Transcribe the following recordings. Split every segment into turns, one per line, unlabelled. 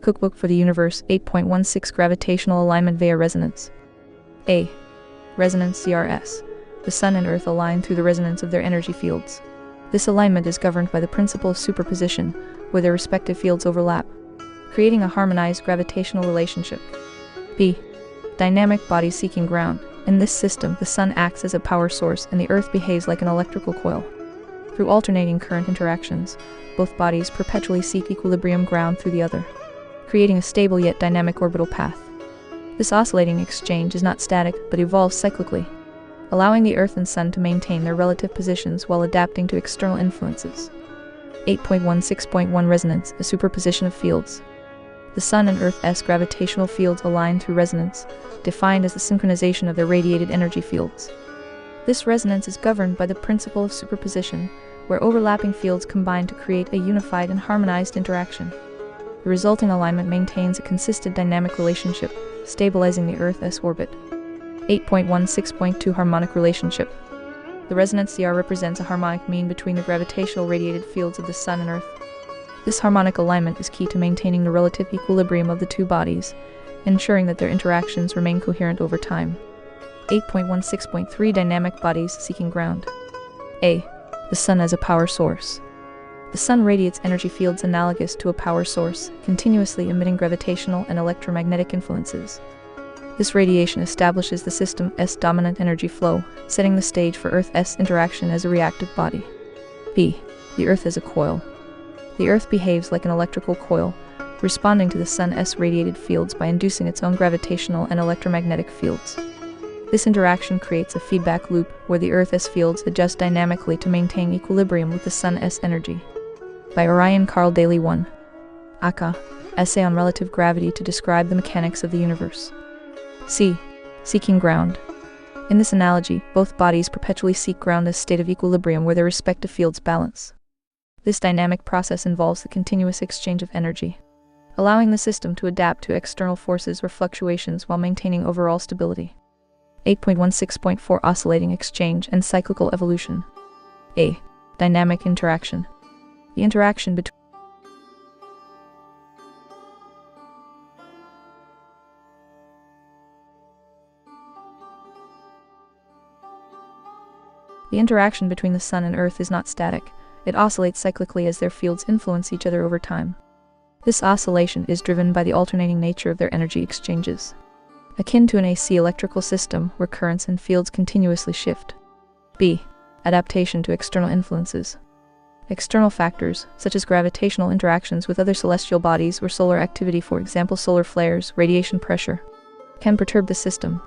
Cookbook for the Universe 8.16 Gravitational Alignment via Resonance. A. Resonance CRS. The Sun and Earth align through the resonance of their energy fields. This alignment is governed by the principle of superposition, where their respective fields overlap, creating a harmonized gravitational relationship. B. Dynamic bodies seeking ground. In this system, the Sun acts as a power source and the Earth behaves like an electrical coil. Through alternating current interactions, both bodies perpetually seek equilibrium ground through the other, creating a stable yet dynamic orbital path. This oscillating exchange is not static but evolves cyclically, allowing the Earth and Sun to maintain their relative positions while adapting to external influences. 8.16.1 Resonance, a superposition of fields. The Sun and Earth's gravitational fields align through resonance, defined as the synchronization of their radiated energy fields. This resonance is governed by the principle of superposition, where overlapping fields combine to create a unified and harmonized interaction. The resulting alignment maintains a consistent dynamic relationship, stabilizing the Earth's orbit. 8.16.2 Harmonic relationship. The resonance CR represents a harmonic mean between the gravitational radiated fields of the Sun and Earth. This harmonic alignment is key to maintaining the relative equilibrium of the two bodies, ensuring that their interactions remain coherent over time. 8.16.3 Dynamic bodies seeking ground. A. The Sun as a power source. The Sun radiates energy fields analogous to a power source, continuously emitting gravitational and electromagnetic influences. This radiation establishes the system's dominant energy flow, setting the stage for Earth's interaction as a reactive body. B. The Earth as a coil. The Earth behaves like an electrical coil, responding to the Sun's radiated fields by inducing its own gravitational and electromagnetic fields. This interaction creates a feedback loop where the Earth's fields adjust dynamically to maintain equilibrium with the Sun's energy. By Orion Carl Daly 1. Aka, Essay on Relative Gravity to describe the mechanics of the universe. C. Seeking ground. In this analogy, both bodies perpetually seek ground as a state of equilibrium where their respective fields balance. This dynamic process involves the continuous exchange of energy, allowing the system to adapt to external forces or fluctuations while maintaining overall stability. 8.16.4 Oscillating exchange and cyclical evolution. A. Dynamic interaction. The interaction between the Sun and Earth is not static. It oscillates cyclically as their fields influence each other over time. This oscillation is driven by the alternating nature of their energy exchanges, akin to an AC electrical system where currents and fields continuously shift. B. Adaptation to external influences. External factors, such as gravitational interactions with other celestial bodies or solar activity, for example solar flares, radiation pressure, can perturb the system.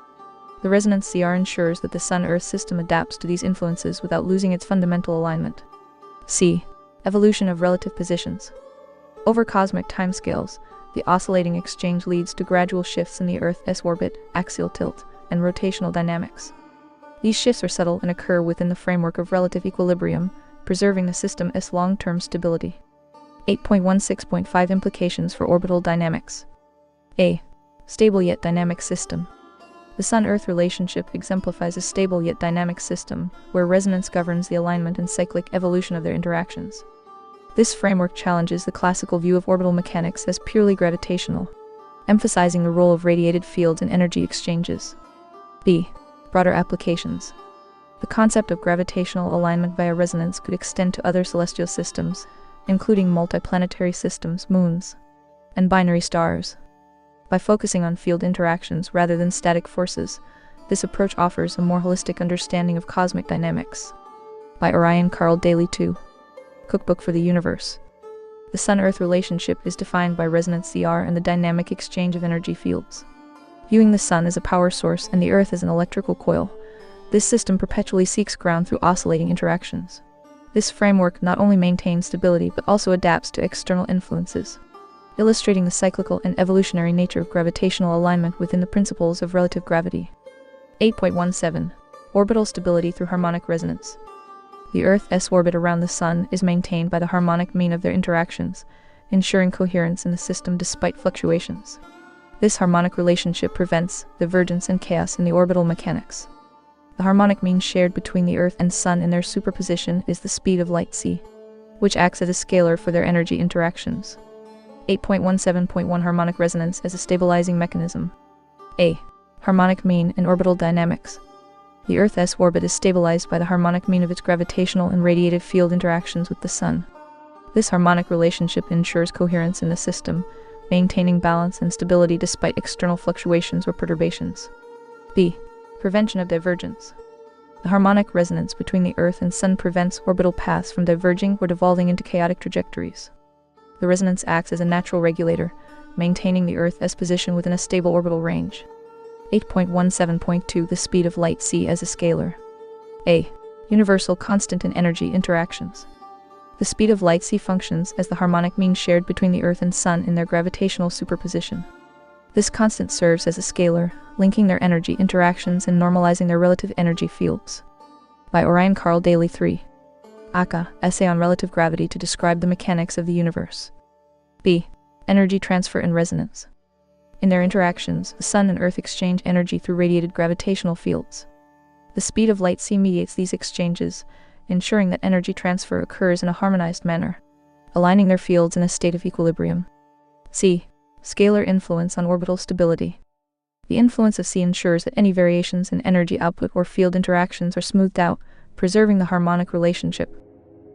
The resonance CR ensures that the Sun-Earth system adapts to these influences without losing its fundamental alignment. C. Evolution of relative positions. Over cosmic timescales, the oscillating exchange leads to gradual shifts in the Earth's orbit, axial tilt, and rotational dynamics. These shifts are subtle and occur within the framework of relative equilibrium, preserving the system's long-term stability. 8.16.5 Implications for orbital dynamics. A. Stable yet dynamic system. The Sun-Earth relationship exemplifies a stable yet dynamic system, where resonance governs the alignment and cyclic evolution of their interactions. This framework challenges the classical view of orbital mechanics as purely gravitational, emphasizing the role of radiated fields in energy exchanges. B. Broader applications. The concept of gravitational alignment via resonance could extend to other celestial systems, including multiplanetary systems, moons, and binary stars. By focusing on field interactions rather than static forces, this approach offers a more holistic understanding of cosmic dynamics. By Orion Carl Daly 2. Cookbook for the Universe. The Sun-Earth relationship is defined by resonance CR and the dynamic exchange of energy fields. Viewing the Sun as a power source and the Earth as an electrical coil, this system perpetually seeks ground through oscillating interactions. This framework not only maintains stability but also adapts to external influences, illustrating the cyclical and evolutionary nature of gravitational alignment within the principles of relative gravity. 8.17 Orbital stability through harmonic resonance. The Earth's orbit around the Sun is maintained by the harmonic mean of their interactions, ensuring coherence in the system despite fluctuations. This harmonic relationship prevents divergence and chaos in the orbital mechanics. The harmonic mean shared between the Earth and Sun in their superposition is the speed of light c, which acts as a scalar for their energy interactions. 8.17.1 Harmonic resonance as a stabilizing mechanism. A. Harmonic mean and orbital dynamics. The Earth's orbit is stabilized by the harmonic mean of its gravitational and radiative field interactions with the Sun. This harmonic relationship ensures coherence in the system, maintaining balance and stability despite external fluctuations or perturbations. B. Prevention of divergence. The harmonic resonance between the Earth and Sun prevents orbital paths from diverging or devolving into chaotic trajectories. The resonance acts as a natural regulator, maintaining the Earth's position within a stable orbital range. 8.17.2 The speed of light c as a scalar. A. Universal constant in energy interactions. The speed of light c functions as the harmonic mean shared between the Earth and Sun in their gravitational superposition. This constant serves as a scalar, linking their energy interactions and normalizing their relative energy fields. By Orion Carl Daly 3. Aka, Essay on Relative Gravity to describe the mechanics of the universe. B. Energy transfer and resonance. In their interactions, the Sun and Earth exchange energy through radiated gravitational fields. The speed of light c mediates these exchanges, ensuring that energy transfer occurs in a harmonized manner, aligning their fields in a state of equilibrium. C. Scalar influence on orbital stability. The influence of C ensures that any variations in energy output or field interactions are smoothed out, preserving the harmonic relationship.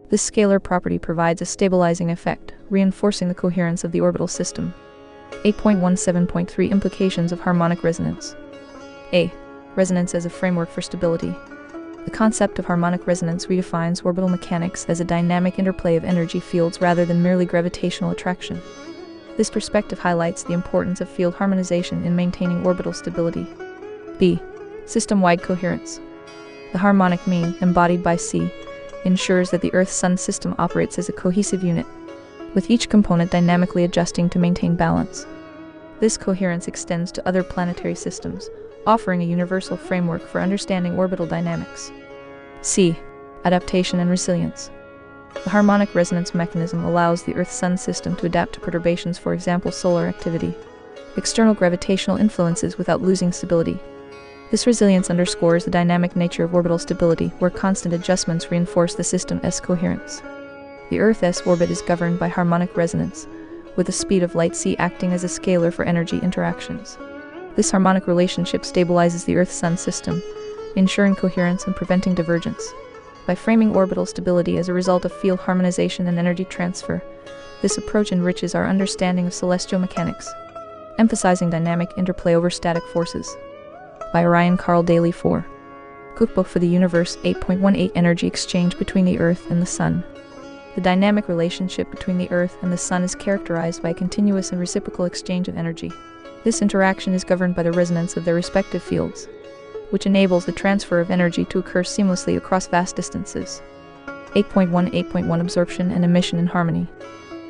This scalar property provides a stabilizing effect, reinforcing the coherence of the orbital system. 8.17.3 Implications of harmonic resonance. A. Resonance as a framework for stability. The concept of harmonic resonance redefines orbital mechanics as a dynamic interplay of energy fields rather than merely gravitational attraction. This perspective highlights the importance of field harmonization in maintaining orbital stability. B. System-wide coherence. The harmonic mean, embodied by C, ensures that the Earth-Sun system operates as a cohesive unit, with each component dynamically adjusting to maintain balance. This coherence extends to other planetary systems, offering a universal framework for understanding orbital dynamics. C. Adaptation and resilience. The harmonic resonance mechanism allows the Earth-Sun system to adapt to perturbations, for example solar activity, external gravitational influences without losing stability. This resilience underscores the dynamic nature of orbital stability, where constant adjustments reinforce the system's coherence. The Earth's orbit is governed by harmonic resonance, with the speed of light c acting as a scalar for energy interactions. This harmonic relationship stabilizes the Earth-Sun system, ensuring coherence and preventing divergence. By framing orbital stability as a result of field harmonization and energy transfer, this approach enriches our understanding of celestial mechanics, emphasizing dynamic interplay over static forces. By Orion Carl Daly 4. Cookbook for the Universe 8.18 Energy exchange between the Earth and the Sun. The dynamic relationship between the Earth and the Sun is characterized by a continuous and reciprocal exchange of energy. This interaction is governed by the resonance of their respective fields, which enables the transfer of energy to occur seamlessly across vast distances. 8.18.1 Absorption and emission in harmony.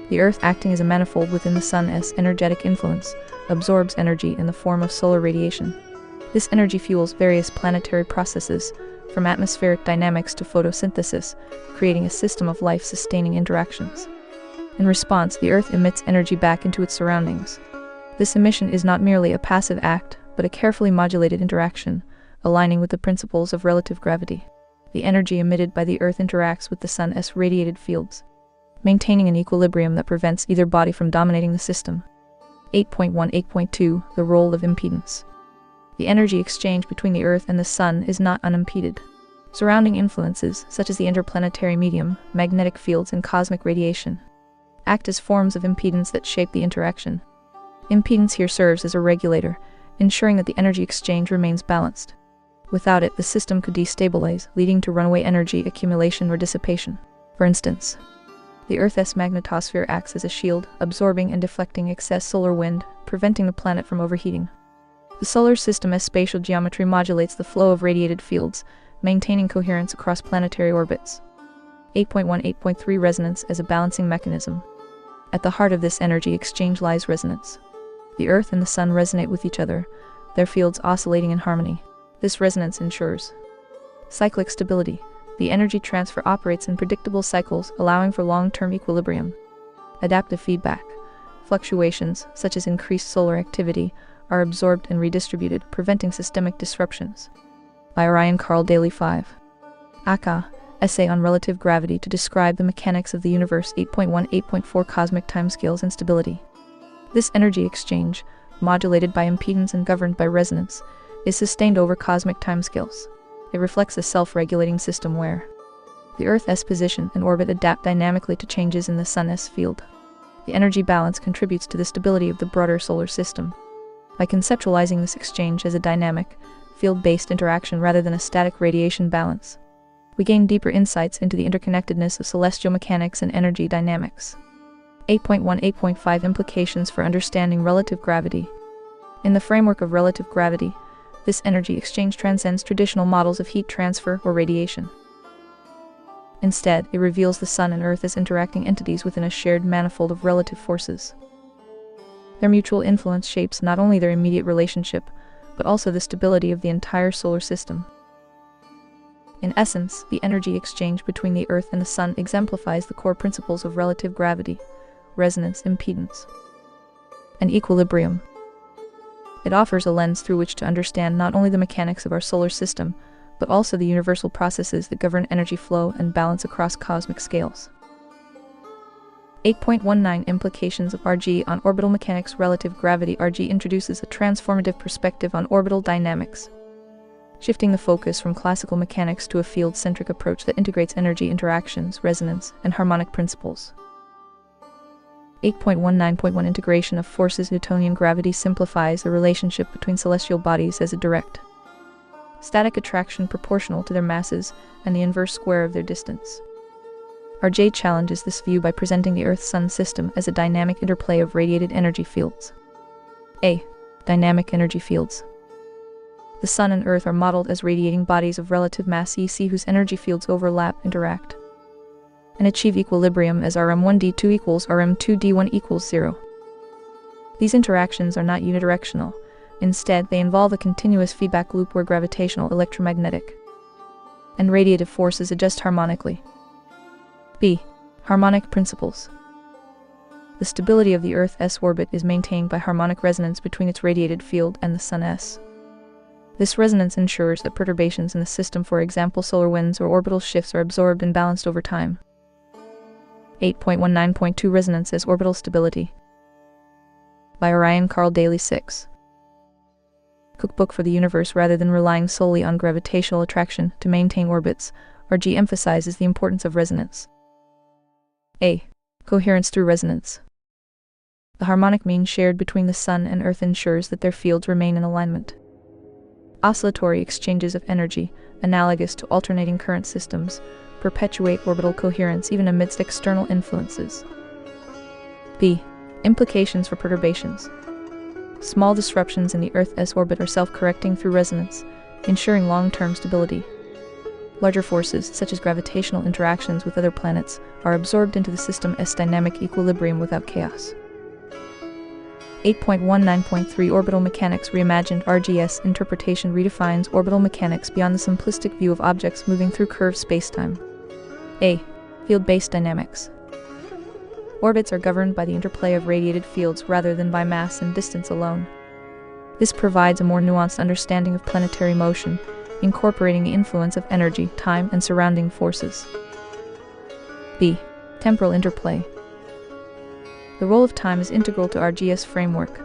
The Earth, acting as a manifold within the Sun's energetic influence, absorbs energy in the form of solar radiation. This energy fuels various planetary processes, from atmospheric dynamics to photosynthesis, creating a system of life-sustaining interactions. In response, the Earth emits energy back into its surroundings. This emission is not merely a passive act, but a carefully modulated interaction, aligning with the principles of relative gravity. The energy emitted by the Earth interacts with the Sun's radiated fields, maintaining an equilibrium that prevents either body from dominating the system. 8.18.2 The role of impedance. The energy exchange between the Earth and the Sun is not unimpeded. Surrounding influences, such as the interplanetary medium, magnetic fields, and cosmic radiation, act as forms of impedance that shape the interaction. Impedance here serves as a regulator, ensuring that the energy exchange remains balanced. Without it, the system could destabilize, leading to runaway energy accumulation or dissipation. For instance, the Earth's magnetosphere acts as a shield, absorbing and deflecting excess solar wind, preventing the planet from overheating. The solar system's spatial geometry modulates the flow of radiated fields, maintaining coherence across planetary orbits. 8.18.3 Resonance as a balancing mechanism. At the heart of this energy exchange lies resonance. The Earth and the Sun resonate with each other, their fields oscillating in harmony. This resonance ensures cyclic stability. The energy transfer operates in predictable cycles, allowing for long-term equilibrium. Adaptive feedback. Fluctuations, such as increased solar activity, are absorbed and redistributed, preventing systemic disruptions. By Orion Carl Daly 5. Aka, Essay on Relative Gravity to describe the mechanics of the universe. 8.18.4 Cosmic timescales and stability. This energy exchange, modulated by impedance and governed by resonance, is sustained over cosmic timescales. It reflects a self-regulating system where the Earth's position and orbit adapt dynamically to changes in the Sun's field. The energy balance contributes to the stability of the broader solar system. By conceptualizing this exchange as a dynamic, field-based interaction rather than a static radiation balance, we gain deeper insights into the interconnectedness of celestial mechanics and energy dynamics. 8.1-8.5 Implications for understanding relative gravity. In the framework of relative gravity, this energy exchange transcends traditional models of heat transfer or radiation. Instead, it reveals the Sun and Earth as interacting entities within a shared manifold of relative forces. Their mutual influence shapes not only their immediate relationship, but also the stability of the entire solar system. In essence, the energy exchange between the Earth and the Sun exemplifies the core principles of relative gravity, resonance, impedance, and equilibrium. It offers a lens through which to understand not only the mechanics of our solar system, but also the universal processes that govern energy flow and balance across cosmic scales. 8.19 Implications of RG on orbital mechanics. Relative gravity. RG introduces a transformative perspective on orbital dynamics, shifting the focus from classical mechanics to a field-centric approach that integrates energy interactions, resonance, and harmonic principles. 8.19.1 Integration of forces. Newtonian gravity simplifies the relationship between celestial bodies as a direct static attraction proportional to their masses and the inverse square of their distance. RJ challenges this view by presenting the Earth-Sun system as a dynamic interplay of radiated energy fields. A. Dynamic energy fields. The Sun and Earth are modeled as radiating bodies of relative mass EC whose energy fields overlap, interact, and achieve equilibrium as Rm1d2 equals Rm2d1 equals 0. These interactions are not unidirectional. Instead, they involve a continuous feedback loop where gravitational, electromagnetic, and radiative forces adjust harmonically. B. Harmonic principles. The stability of the Earth's orbit is maintained by harmonic resonance between its radiated field and the Sun's. This resonance ensures that perturbations in the system, for example solar winds or orbital shifts, are absorbed and balanced over time. 8.19.2 Resonance as orbital stability. By Orion Carl Daly 6. Cookbook for the Universe. Rather than relying solely on gravitational attraction to maintain orbits, RG emphasizes the importance of resonance. A. Coherence through resonance. The harmonic mean shared between the Sun and Earth ensures that their fields remain in alignment. Oscillatory exchanges of energy, analogous to alternating current systems, perpetuate orbital coherence even amidst external influences. B. Implications for perturbations. Small disruptions in the Earth's orbit are self-correcting through resonance, ensuring long-term stability. Larger forces, such as gravitational interactions with other planets, are absorbed into the system's dynamic equilibrium without chaos. 8.19.3 Orbital mechanics reimagined. RGS interpretation redefines orbital mechanics beyond the simplistic view of objects moving through curved spacetime. A. Field-based dynamics. Orbits are governed by the interplay of radiated fields rather than by mass and distance alone. This provides a more nuanced understanding of planetary motion, incorporating the influence of energy, time, and surrounding forces. B. Temporal interplay. The role of time is integral to RGS framework.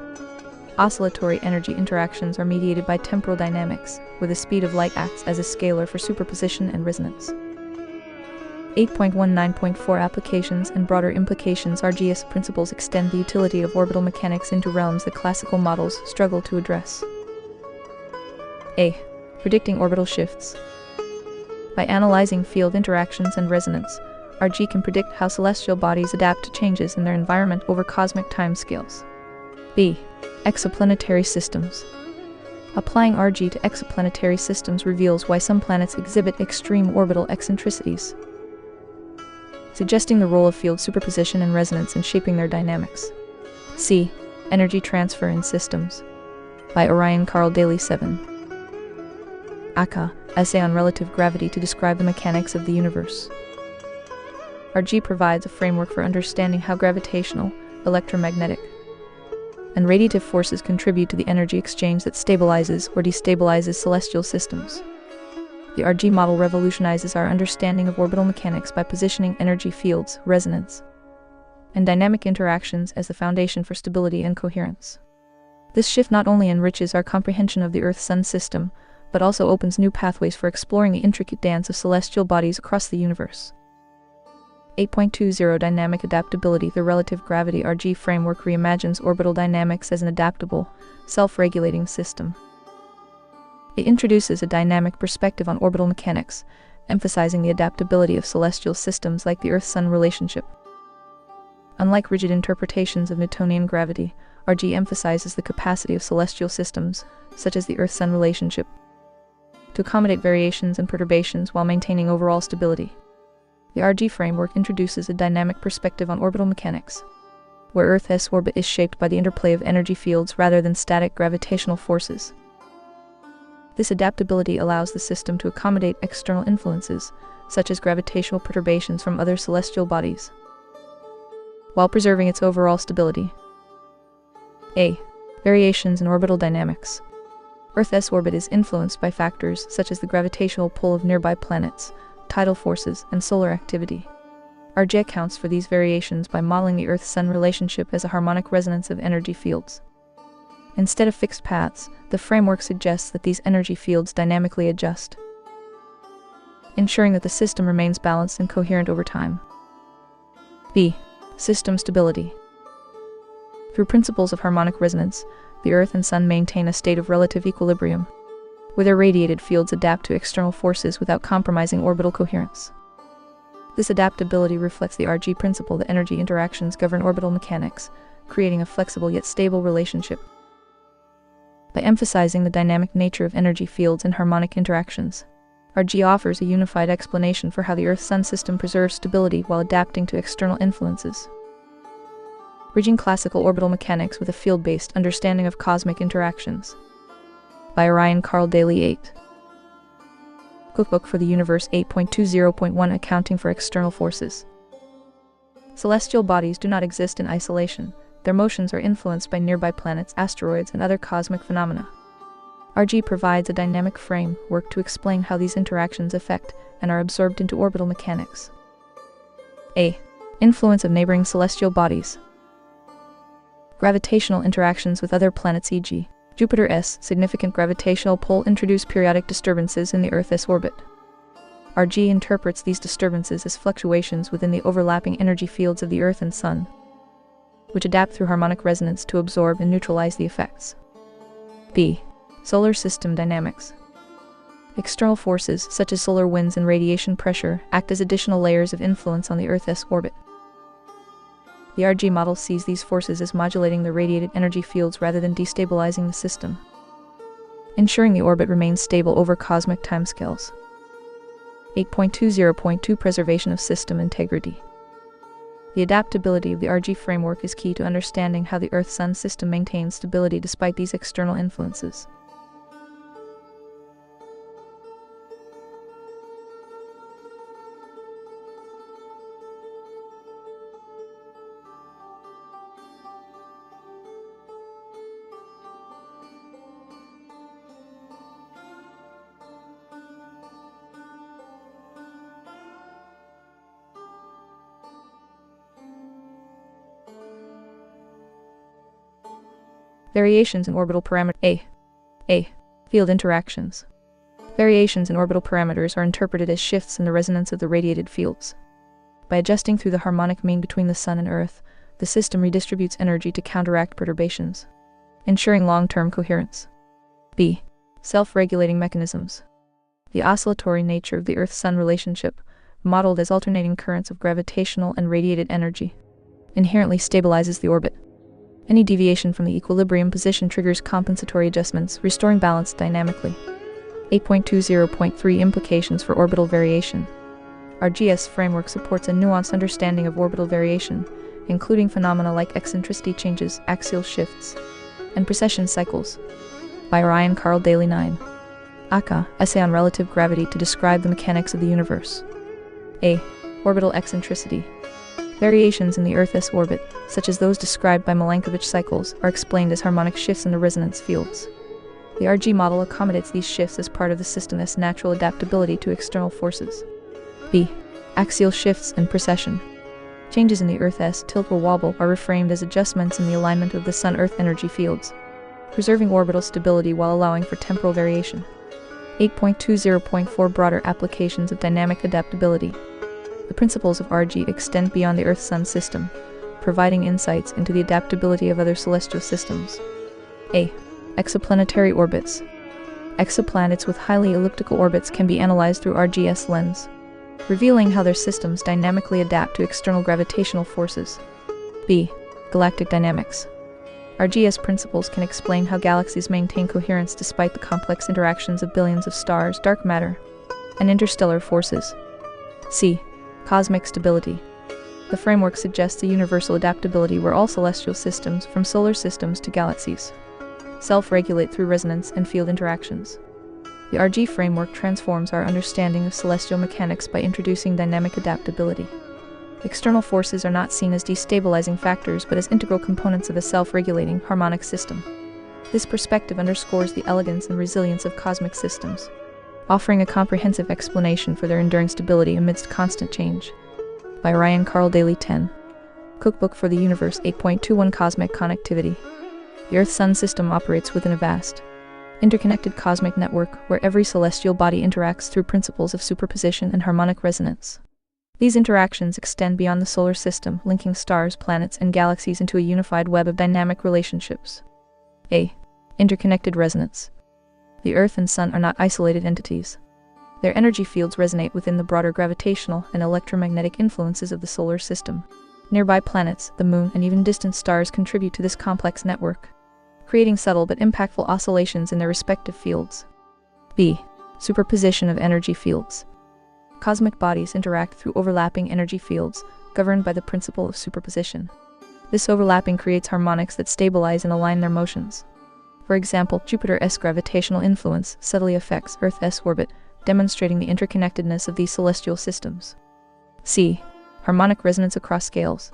Oscillatory energy interactions are mediated by temporal dynamics, where the speed of light acts as a scalar for superposition and resonance. 8.19.4 Applications and broader implications. RGS principles extend the utility of orbital mechanics into realms that classical models struggle to address. A. Predicting orbital shifts. By analyzing field interactions and resonance, RG can predict how celestial bodies adapt to changes in their environment over cosmic timescales. B. Exoplanetary systems. Applying RG to exoplanetary systems reveals why some planets exhibit extreme orbital eccentricities, suggesting the role of field superposition and resonance in shaping their dynamics. C. Energy transfer in systems. By Orion Carl Daly 7. Aka, Essay on Relative Gravity to describe the mechanics of the universe. RG provides a framework for understanding how gravitational, electromagnetic, and radiative forces contribute to the energy exchange that stabilizes or destabilizes celestial systems. The RG model revolutionizes our understanding of orbital mechanics by positioning energy fields, resonance, and dynamic interactions as the foundation for stability and coherence. This shift not only enriches our comprehension of the Earth-Sun system, but also opens new pathways for exploring the intricate dance of celestial bodies across the universe. 8.20 Dynamic Adaptability. The relative gravity RG framework reimagines orbital dynamics as an adaptable, self-regulating system. It introduces a dynamic perspective on orbital mechanics, emphasizing the adaptability of celestial systems like the Earth-Sun relationship. Unlike rigid interpretations of Newtonian gravity, RG emphasizes the capacity of celestial systems, such as the Earth-Sun relationship, to accommodate variations and perturbations while maintaining overall stability. The RG framework introduces a dynamic perspective on orbital mechanics, where Earth's orbit is shaped by the interplay of energy fields rather than static gravitational forces. This adaptability allows the system to accommodate external influences, such as gravitational perturbations from other celestial bodies, while preserving its overall stability. A. Variations in orbital dynamics. Earth's orbit is influenced by factors such as the gravitational pull of nearby planets, tidal forces, and solar activity. RG accounts for these variations by modeling the Earth-Sun relationship as a harmonic resonance of energy fields. Instead of fixed paths, the framework suggests that these energy fields dynamically adjust, ensuring that the system remains balanced and coherent over time. B. System stability. Through principles of harmonic resonance, the Earth and Sun maintain a state of relative equilibrium, where their radiated fields adapt to external forces without compromising orbital coherence. This adaptability reflects the RG principle that energy interactions govern orbital mechanics, creating a flexible yet stable relationship. By emphasizing the dynamic nature of energy fields and harmonic interactions, RG offers a unified explanation for how the Earth-Sun system preserves stability while adapting to external influences. Bridging classical orbital mechanics with a field-based understanding of cosmic interactions. By Orion Carl Daly 8. Cookbook for the Universe 8.20.1 Accounting for External Forces. Celestial bodies do not exist in isolation. Their motions are influenced by nearby planets, asteroids, and other cosmic phenomena. RG provides a dynamic framework to explain how these interactions affect and are absorbed into orbital mechanics. A. Influence of neighboring celestial bodies. Gravitational interactions with other planets, e.g., Jupiter's significant gravitational pull, introduce periodic disturbances in the Earth's orbit. RG interprets these disturbances as fluctuations within the overlapping energy fields of the Earth and Sun, which adapt through harmonic resonance to absorb and neutralize the effects. B. Solar system dynamics. External forces, such as solar winds and radiation pressure, act as additional layers of influence on the Earth's orbit. The RG model sees these forces as modulating the radiated energy fields rather than destabilizing the system, ensuring the orbit remains stable over cosmic timescales. 8.20.2 Preservation of system integrity. The adaptability of the RG framework is key to understanding how the Earth-Sun system maintains stability despite these external influences. Variations in orbital parameters. A. Field interactions. Variations in orbital parameters are interpreted as shifts in the resonance of the radiated fields. By adjusting through the harmonic mean between the Sun and Earth, the system redistributes energy to counteract perturbations, ensuring long-term coherence. B. Self-regulating mechanisms. The oscillatory nature of the Earth-Sun relationship, modeled as alternating currents of gravitational and radiated energy, inherently stabilizes the orbit. Any deviation from the equilibrium position triggers compensatory adjustments, restoring balance dynamically. 8.20.3 Implications for orbital variation. RG's framework supports a nuanced understanding of orbital variation, including phenomena like eccentricity changes, axial shifts, and precession cycles. By Orion Carl Daly 9. Aka, Essay on Relative Gravity to describe the mechanics of the universe. A. Orbital eccentricity. Variations in the Earth's orbit, such as those described by Milankovitch cycles, are explained as harmonic shifts in the resonance fields. The RG model accommodates these shifts as part of the system's natural adaptability to external forces. B. Axial shifts and precession. Changes in the Earth's tilt or wobble are reframed as adjustments in the alignment of the Sun-Earth energy fields, preserving orbital stability while allowing for temporal variation. 8.20.4 Broader applications of dynamic adaptability. The principles of RG extend beyond the Earth-Sun system, providing insights into the adaptability of other celestial systems. A. Exoplanetary orbits. Exoplanets with highly elliptical orbits can be analyzed through RGS lens, revealing how their systems dynamically adapt to external gravitational forces. B. Galactic dynamics. RGS principles can explain how galaxies maintain coherence despite the complex interactions of billions of stars, dark matter, and interstellar forces. C. Cosmic stability. The framework suggests a universal adaptability where all celestial systems, from solar systems to galaxies, self-regulate through resonance and field interactions. The RG framework transforms our understanding of celestial mechanics by introducing dynamic adaptability. External forces are not seen as destabilizing factors but as integral components of a self-regulating, harmonic system. This perspective underscores the elegance and resilience of cosmic systems, offering a comprehensive explanation for their enduring stability amidst constant change. By Ryan Carl Daly. 10. Cookbook for the Universe. 8.21 Cosmic connectivity. The Earth-Sun system operates within a vast, interconnected cosmic network where every celestial body interacts through principles of superposition and harmonic resonance. These interactions extend beyond the solar system, linking stars, planets, and galaxies into a unified web of dynamic relationships. A. Interconnected resonance. The Earth and Sun are not isolated entities. Their energy fields resonate within the broader gravitational and electromagnetic influences of the solar system. Nearby planets, the Moon, and even distant stars contribute to this complex network, creating subtle but impactful oscillations in their respective fields. B. Superposition of energy fields. Cosmic bodies interact through overlapping energy fields, governed by the principle of superposition. This overlapping creates harmonics that stabilize and align their motions. For example, Jupiter's gravitational influence subtly affects Earth's orbit, demonstrating the interconnectedness of these celestial systems. C. Harmonic resonance across scales.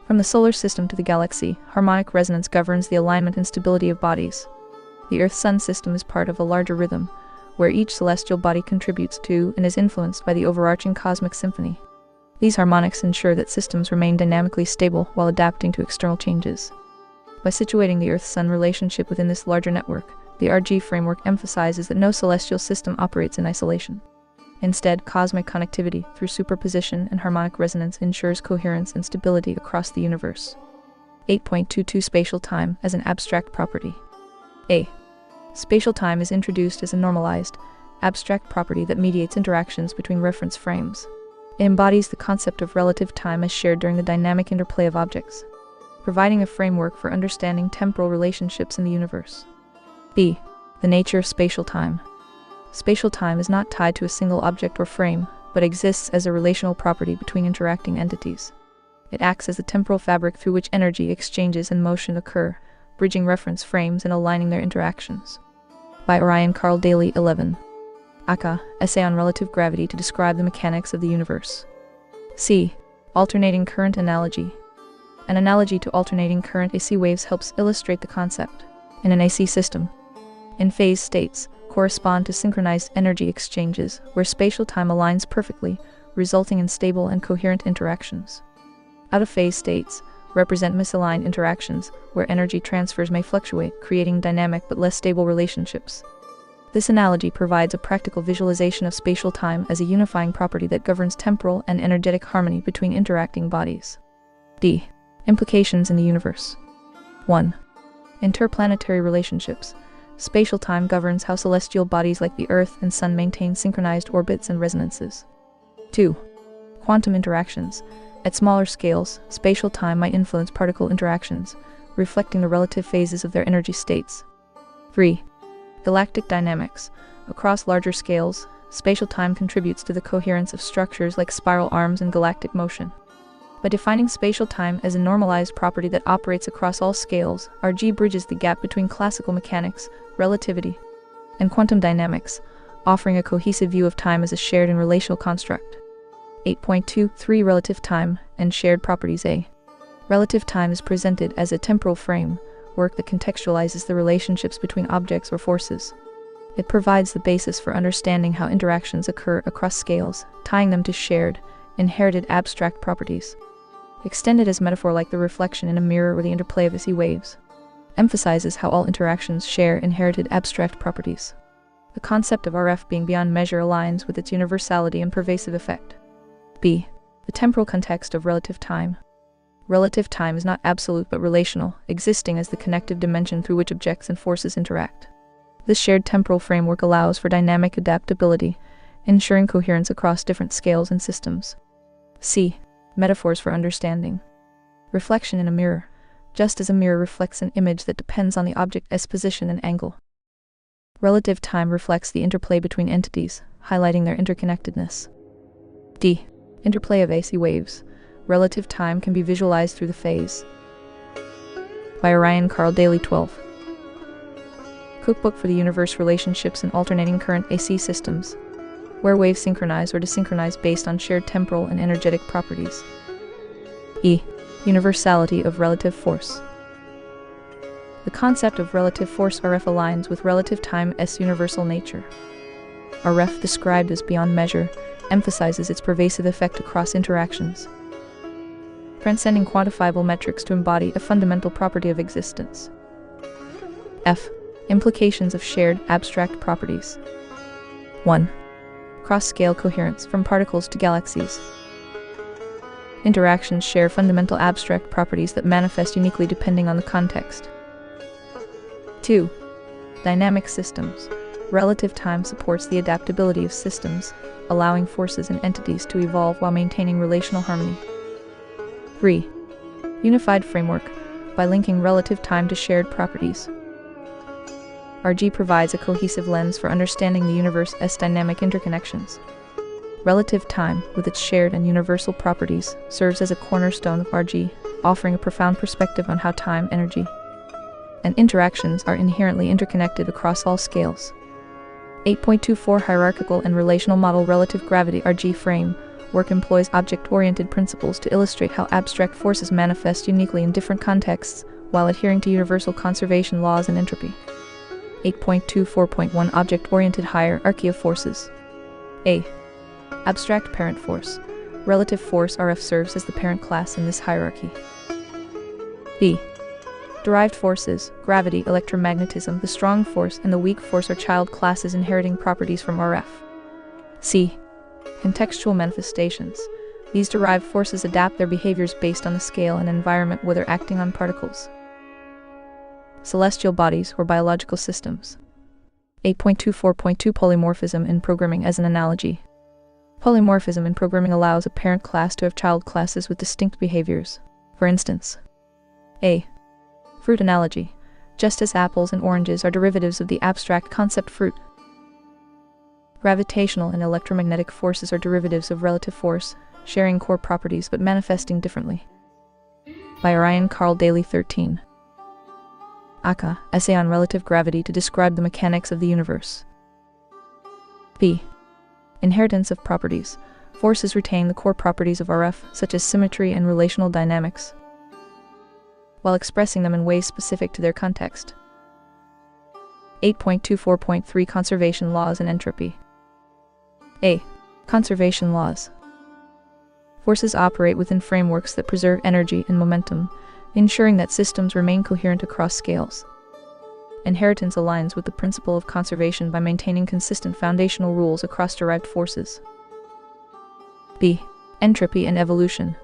From the solar system to the galaxy, harmonic resonance governs the alignment and stability of bodies. The Earth-Sun system is part of a larger rhythm, where each celestial body contributes to and is influenced by the overarching cosmic symphony. These harmonics ensure that systems remain dynamically stable while adapting to external changes. By situating the Earth-Sun relationship within this larger network, the RG framework emphasizes that no celestial system operates in isolation. Instead, cosmic connectivity, through superposition and harmonic resonance, ensures coherence and stability across the universe. 8.22 Spatial time as an abstract property. A. Spatial time is introduced as a normalized, abstract property that mediates interactions between reference frames. It embodies the concept of relative time as shared during the dynamic interplay of objects, providing a framework for understanding temporal relationships in the universe. B. The nature of spatial time. Spatial time is not tied to a single object or frame, but exists as a relational property between interacting entities. It acts as a temporal fabric through which energy exchanges and motion occur, bridging reference frames and aligning their interactions. By Ryan Carl Daly. 11. Aka, Essay on Relative Gravity to describe the mechanics of the universe. C. Alternating current analogy. An analogy to alternating current AC waves helps illustrate the concept. In an AC system, in-phase states correspond to synchronized energy exchanges, where spatial time aligns perfectly, resulting in stable and coherent interactions. Out-of-phase states represent misaligned interactions, where energy transfers may fluctuate, creating dynamic but less stable relationships. This analogy provides a practical visualization of spatial time as a unifying property that governs temporal and energetic harmony between interacting bodies. D. Implications in the universe. 1. Interplanetary relationships. Spatial time governs how celestial bodies like the Earth and Sun maintain synchronized orbits and resonances. 2. Quantum interactions. At smaller scales, spatial time might influence particle interactions, reflecting the relative phases of their energy states. 3. Galactic dynamics. Across larger scales, spatial time contributes to the coherence of structures like spiral arms and galactic motion. By defining spatial time as a normalized property that operates across all scales, RG bridges the gap between classical mechanics, relativity, and quantum dynamics, offering a cohesive view of time as a shared and relational construct. 8.23 Relative time and shared properties. A. Relative time is presented as a temporal framework that contextualizes the relationships between objects or forces. It provides the basis for understanding how interactions occur across scales, tying them to shared, inherited abstract properties. extended as metaphor like the reflection in a mirror or the interplay of AC waves, emphasizes how all interactions share inherited abstract properties. The concept of RF being beyond measure aligns with its universality and pervasive effect. B. The temporal context of relative time. Relative time is not absolute but relational, existing as the connective dimension through which objects and forces interact. This shared temporal framework allows for dynamic adaptability, ensuring coherence across different scales and systems. C. Metaphors for understanding. Reflection in a mirror. Just as a mirror reflects an image that depends on the object's position and angle, relative time reflects the interplay between entities, highlighting their interconnectedness. D. Interplay of AC waves. Relative time can be visualized through the phase. By Orion Carl Daly 12. Cookbook for the Universe Relationships in Alternating Current AC Systems, where waves synchronize or desynchronize based on shared temporal and energetic properties. E. Universality of relative force. The concept of relative force RF aligns with relative time's universal nature. RF, described as beyond measure, emphasizes its pervasive effect across interactions, transcending quantifiable metrics to embody a fundamental property of existence. F. Implications of shared abstract properties. 1. Cross-scale coherence from particles to galaxies. Interactions share fundamental abstract properties that manifest uniquely depending on the context. 2. Dynamic systems. Relative time supports the adaptability of systems, allowing forces and entities to evolve while maintaining relational harmony. 3. Unified framework. By linking relative time to shared properties, RG provides a cohesive lens for understanding the universe's dynamic interconnections. Relative time, with its shared and universal properties, serves as a cornerstone of RG, offering a profound perspective on how time, energy, and interactions are inherently interconnected across all scales. 8.24 Hierarchical and Relational Model. Relative Gravity RG frame work employs object-oriented principles to illustrate how abstract forces manifest uniquely in different contexts, while adhering to universal conservation laws and entropy. 8.24.1 Object-oriented hierarchy of forces. A. Abstract parent force. Relative force RF serves as the parent class in this hierarchy. B. Derived forces. Gravity, electromagnetism, the strong force, and the weak force are child classes inheriting properties from RF. C. Contextual manifestations. These derived forces adapt their behaviors based on the scale and environment where they're acting on particles, celestial bodies, or biological systems. 8.24.2 Polymorphism in programming as an analogy. Polymorphism in programming allows a parent class to have child classes with distinct behaviors. For instance, A. Fruit analogy. Just as apples and oranges are derivatives of the abstract concept fruit, gravitational and electromagnetic forces are derivatives of relative force, sharing core properties but manifesting differently. By Orion Carl Daly 13. Aka, Essay on Relative Gravity to describe the mechanics of the universe. B. Inheritance of properties. Forces retain the core properties of RF, such as symmetry and relational dynamics, while expressing them in ways specific to their context. 8.24.3 Conservation laws and entropy. A. Conservation laws. Forces operate within frameworks that preserve energy and momentum, ensuring that systems remain coherent across scales. Inheritance aligns with the principle of conservation by maintaining consistent foundational rules across derived forces. B. Entropy and evolution.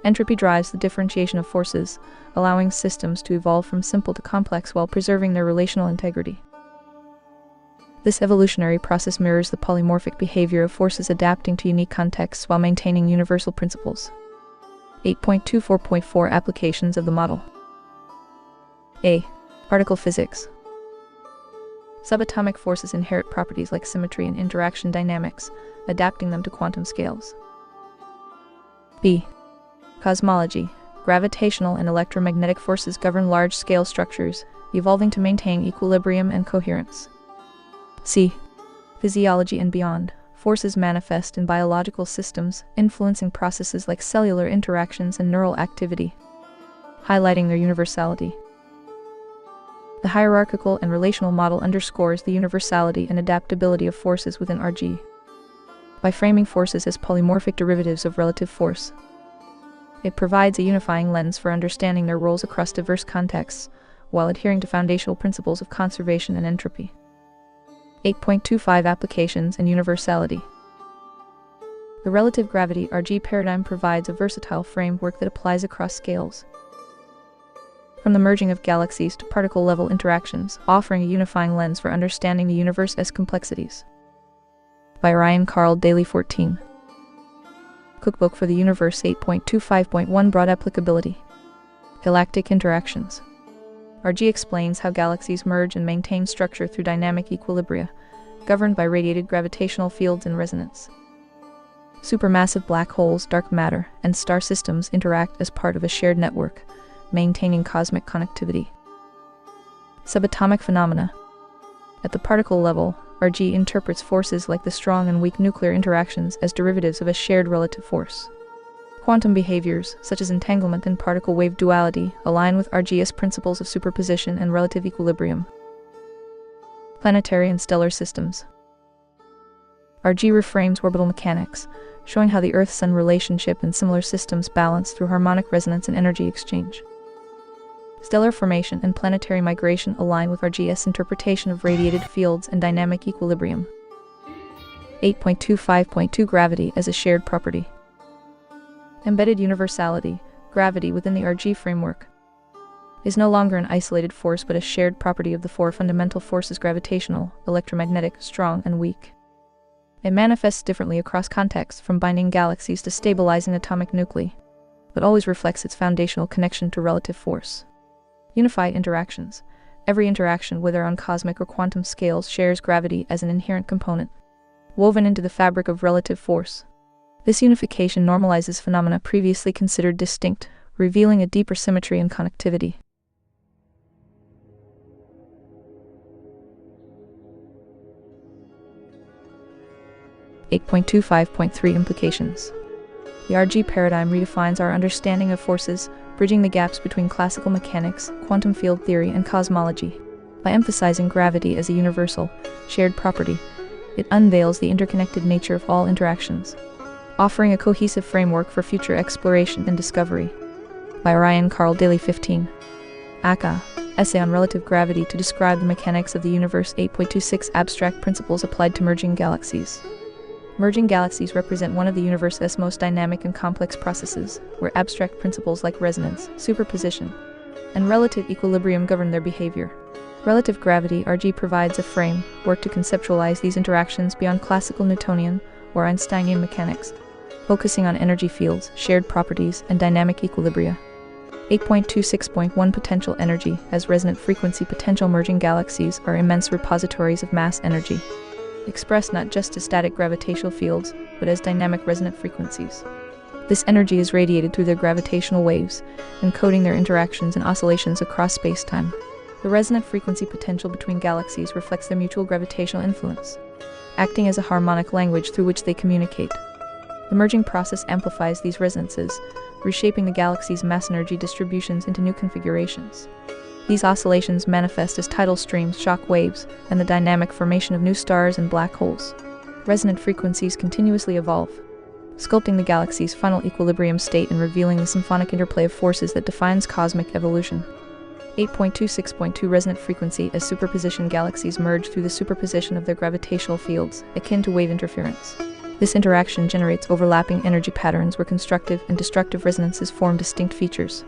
Entropy drives the differentiation of forces, allowing systems to evolve from simple to complex while preserving their relational integrity. This evolutionary process mirrors the polymorphic behavior of forces adapting to unique contexts while maintaining universal principles. 8.24.4 Applications of the model. A. Particle physics. Subatomic forces inherit properties like symmetry and interaction dynamics, adapting them to quantum scales. B. Cosmology. Gravitational and electromagnetic forces govern large-scale structures, evolving to maintain equilibrium and coherence. C. Physiology and beyond. Forces manifest in biological systems, influencing processes like cellular interactions and neural activity, highlighting their universality. The hierarchical and relational model underscores the universality and adaptability of forces within RG. By framing forces as polymorphic derivatives of relative force, It provides a unifying lens for understanding their roles across diverse contexts, while adhering to foundational principles of conservation and entropy. 8.25 Applications and Universality. The relative gravity RG paradigm provides a versatile framework that applies across scales, from the merging of galaxies to particle-level interactions, offering a unifying lens for understanding the universe's complexities. By Ryan Carl Daly 14. Cookbook for the Universe 8.25.1 Broad Applicability. Galactic Interactions. RG explains how galaxies merge and maintain structure through dynamic equilibria, governed by radiated gravitational fields and resonance. Supermassive black holes, dark matter, and star systems interact as part of a shared network, maintaining cosmic connectivity. Subatomic phenomena. At the particle level, RG interprets forces like the strong and weak nuclear interactions as derivatives of a shared relative force. Quantum behaviors, such as entanglement and particle-wave duality, align with RG's principles of superposition and relative equilibrium. Planetary and stellar systems. RG reframes orbital mechanics, showing how the Earth-Sun relationship and similar systems balance through harmonic resonance and energy exchange. Stellar formation and planetary migration align with RG's interpretation of radiated fields and dynamic equilibrium. 8.25.2 Gravity as a shared property. Embedded universality, gravity within the RG framework, is no longer an isolated force but a shared property of the four fundamental forces: gravitational, electromagnetic, strong, and weak. It manifests differently across contexts, from binding galaxies to stabilizing atomic nuclei, but always reflects its foundational connection to relative force. Unified interactions. Every interaction, whether on cosmic or quantum scales, shares gravity as an inherent component, woven into the fabric of relative force. This unification normalizes phenomena previously considered distinct, revealing a deeper symmetry and connectivity. (8.25.3 Implications). The RG paradigm redefines our understanding of forces, bridging the gaps between classical mechanics, quantum field theory, and cosmology. By emphasizing gravity as a universal, shared property, it unveils the interconnected nature of all interactions, offering a cohesive framework for future exploration and discovery. By Ryan Carl Daly 15. Aka, Essay on Relative Gravity to Describe the Mechanics of the Universe. 8.26 Abstract Principles Applied to Merging Galaxies. Merging galaxies represent one of the universe's most dynamic and complex processes, where abstract principles like resonance, superposition, and relative equilibrium govern their behavior. Relative gravity RG provides a framework to conceptualize these interactions beyond classical Newtonian or Einsteinian mechanics, focusing on energy fields, shared properties, and dynamic equilibria. 8.26.1 Potential energy. As resonant frequency potential, merging galaxies are immense repositories of mass energy, expressed not just as static gravitational fields, but as dynamic resonant frequencies. This energy is radiated through their gravitational waves, encoding their interactions and oscillations across space-time. The resonant frequency potential between galaxies reflects their mutual gravitational influence, acting as a harmonic language through which they communicate. The merging process amplifies these resonances, reshaping the galaxy's mass energy distributions into new configurations. These oscillations manifest as tidal streams, shock waves, and the dynamic formation of new stars and black holes. Resonant frequencies continuously evolve, sculpting the galaxy's final equilibrium state and revealing the symphonic interplay of forces that defines cosmic evolution. 8.26.2 Resonant frequency. As superposition galaxies merge through the superposition of their gravitational fields, akin to wave interference. This interaction generates overlapping energy patterns where constructive and destructive resonances form distinct features.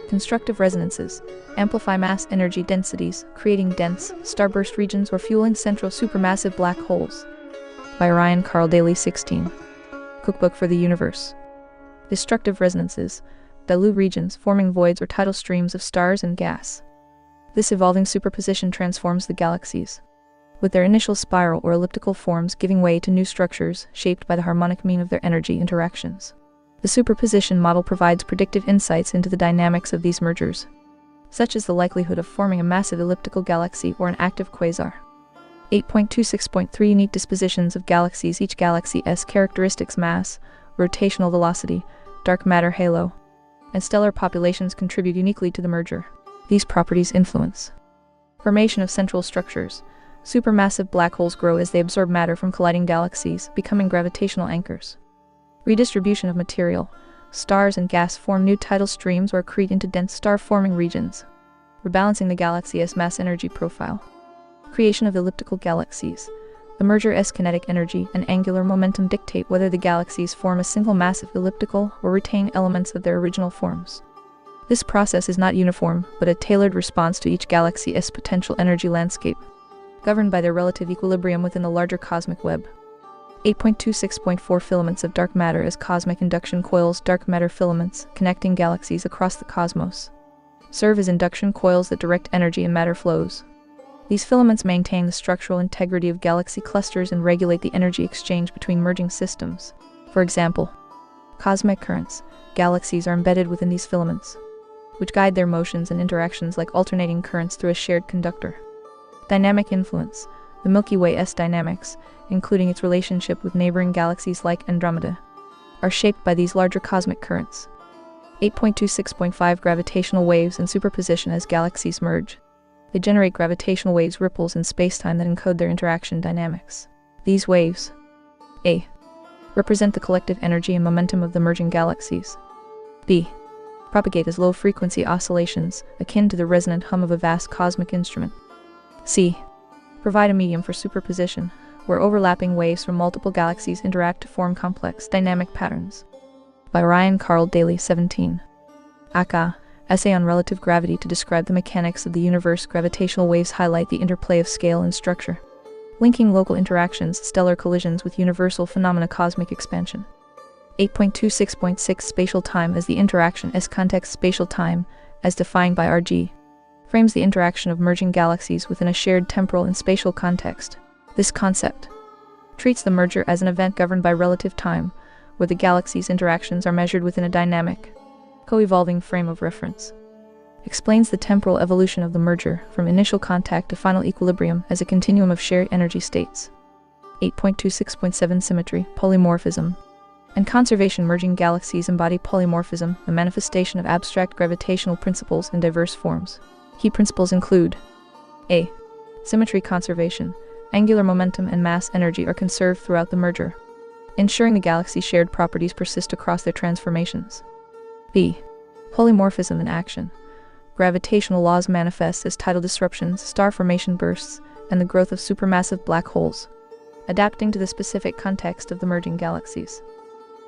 Constructive resonances amplify mass energy densities, creating dense, starburst regions or fueling central supermassive black holes. By Ryan Carl Daly 16. Cookbook for the Universe. Destructive resonances dilute regions, forming voids or tidal streams of stars and gas. This evolving superposition transforms the galaxies, with their initial spiral or elliptical forms giving way to new structures shaped by the harmonic mean of their energy interactions. The superposition model provides predictive insights into the dynamics of these mergers, such as the likelihood of forming a massive elliptical galaxy or an active quasar. 8.26.3 Unique dispositions of galaxies. Each galaxy's characteristics, mass, rotational velocity, dark matter halo, and stellar populations contribute uniquely to the merger. These properties influence formation of central structures. Supermassive black holes grow as they absorb matter from colliding galaxies, becoming gravitational anchors. Redistribution of material. stars and gas form new tidal streams or accrete into dense star-forming regions, rebalancing the galaxy's mass-energy profile. Creation of elliptical galaxies. The merger's kinetic energy and angular momentum dictate whether the galaxies form a single massive elliptical or retain elements of their original forms. This process is not uniform, but a tailored response to each galaxy's potential energy landscape, governed by their relative equilibrium within the larger cosmic web. 8.26.4 Filaments of dark matter as cosmic induction coils. Dark matter filaments, connecting galaxies across the cosmos, serve as induction coils that direct energy and matter flows. These filaments maintain the structural integrity of galaxy clusters and regulate the energy exchange between merging systems. For example, cosmic currents. Galaxies are embedded within these filaments, which guide their motions and interactions like alternating currents through a shared conductor. Dynamic influence. The Milky Way's dynamics, including its relationship with neighboring galaxies like Andromeda, are shaped by these larger cosmic currents. 8.26.5 Gravitational waves and superposition as galaxies merge. They generate gravitational waves ripples in spacetime that encode their interaction dynamics. These waves A. represent the collective energy and momentum of the merging galaxies. B. propagate as low-frequency oscillations, akin to the resonant hum of a vast cosmic instrument. C. provide a medium for superposition, where overlapping waves from multiple galaxies interact to form complex dynamic patterns. By Ryan Carl Daly, 17. Aka. Essay on Relative Gravity to describe the mechanics of the universe. Gravitational waves highlight the interplay of scale and structure, linking local interactions, stellar collisions with universal phenomena. Cosmic expansion. 8.26.6 Spatial time as the interaction as context. Spatial time, as defined by R.G., frames the interaction of merging galaxies within a shared temporal and spatial context. This concept treats the merger as an event governed by relative time, where the galaxies' interactions are measured within a dynamic, co-evolving frame of reference. Explains the temporal evolution of the merger from initial contact to final equilibrium as a continuum of shared energy states. 8.26.7 Symmetry, polymorphism, and conservation. Merging galaxies embody polymorphism, a manifestation of abstract gravitational principles in diverse forms. Key principles include: A. Symmetry conservation. Angular momentum and mass energy are conserved throughout the merger, ensuring the galaxy's shared properties persist across their transformations. B. Polymorphism in action. Gravitational laws manifest as tidal disruptions, star formation bursts, and the growth of supermassive black holes, adapting to the specific context of the merging galaxies.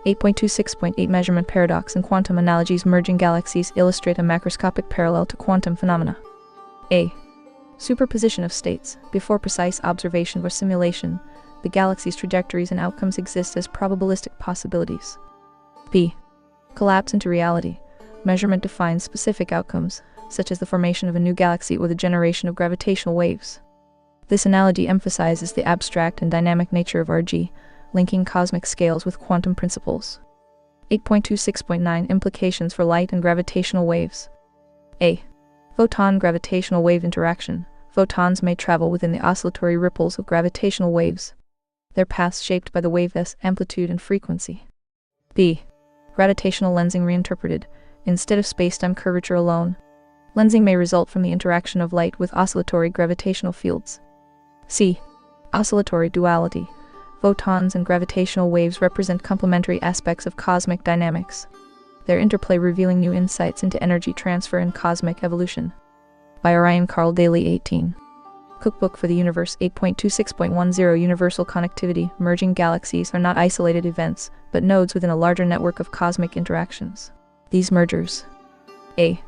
8.26.8 Measurement paradox and quantum analogies. Merging galaxies illustrate a macroscopic parallel to quantum phenomena. A. Superposition of states. Before precise observation or simulation, the galaxy's trajectories and outcomes exist as probabilistic possibilities. B. Collapse into reality. Measurement defines specific outcomes, such as the formation of a new galaxy or the generation of gravitational waves. This analogy emphasizes the abstract and dynamic nature of R.G., linking cosmic scales with quantum principles. 8.26.9 Implications for light and gravitational waves. A. Photon gravitational wave interaction. Photons may travel within the oscillatory ripples of gravitational waves, their paths shaped by the wave's amplitude and frequency. B. Gravitational lensing reinterpreted. Instead of spacetime curvature alone, lensing may result from the interaction of light with oscillatory gravitational fields. C. Oscillatory duality. Photons and gravitational waves represent complementary aspects of cosmic dynamics, their interplay revealing new insights into energy transfer and cosmic evolution. By Ryan Carl Daly, 18. Cookbook for the Universe. 8.26.10 Universal connectivity. Merging galaxies are not isolated events, but nodes within a larger network of cosmic interactions. These mergers: A.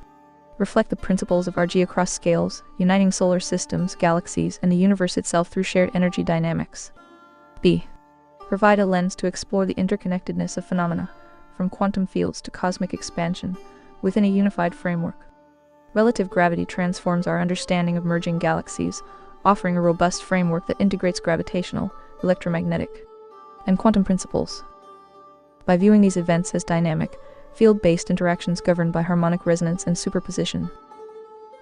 reflect the principles of R.G. across scales, uniting solar systems, galaxies, and the universe itself through shared energy dynamics. B. provide a lens to explore the interconnectedness of phenomena, from quantum fields to cosmic expansion, within a unified framework. Relative gravity transforms our understanding of merging galaxies, offering a robust framework that integrates gravitational, electromagnetic, and quantum principles. By viewing these events as dynamic, field-based interactions governed by harmonic resonance and superposition,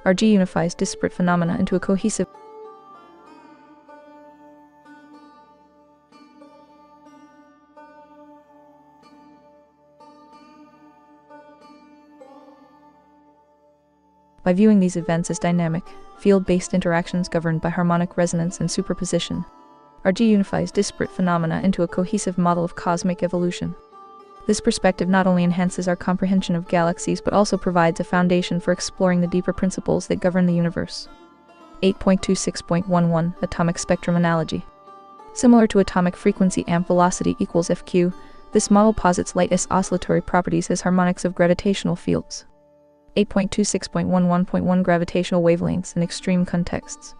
R.G. unifies disparate phenomena into a cohesive. By viewing these events as dynamic, field-based interactions governed by harmonic resonance and superposition, R.G. unifies disparate phenomena into a cohesive model of cosmic evolution. This perspective not only enhances our comprehension of galaxies but also provides a foundation for exploring the deeper principles that govern the universe. 8.26.11 Atomic Spectrum Analogy. Similar to atomic frequency amp velocity equals FQ, this model posits light's oscillatory properties as harmonics of gravitational fields. 8.26.11.1 Gravitational wavelengths in extreme contexts.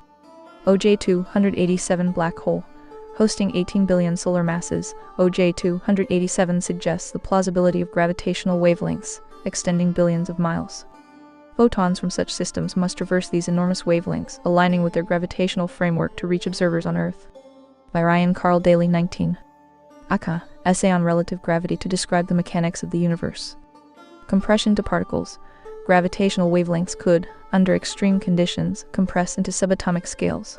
OJ-287 black hole. Hosting 18 billion solar masses, OJ-287 suggests the plausibility of gravitational wavelengths, extending billions of miles. Photons from such systems must traverse these enormous wavelengths, aligning with their gravitational framework to reach observers on Earth. By Ryan Carl Daly 19. Aka, Essay on Relative Gravity to describe the mechanics of the universe. Compression to particles. Gravitational wavelengths could, under extreme conditions, compress into subatomic scales.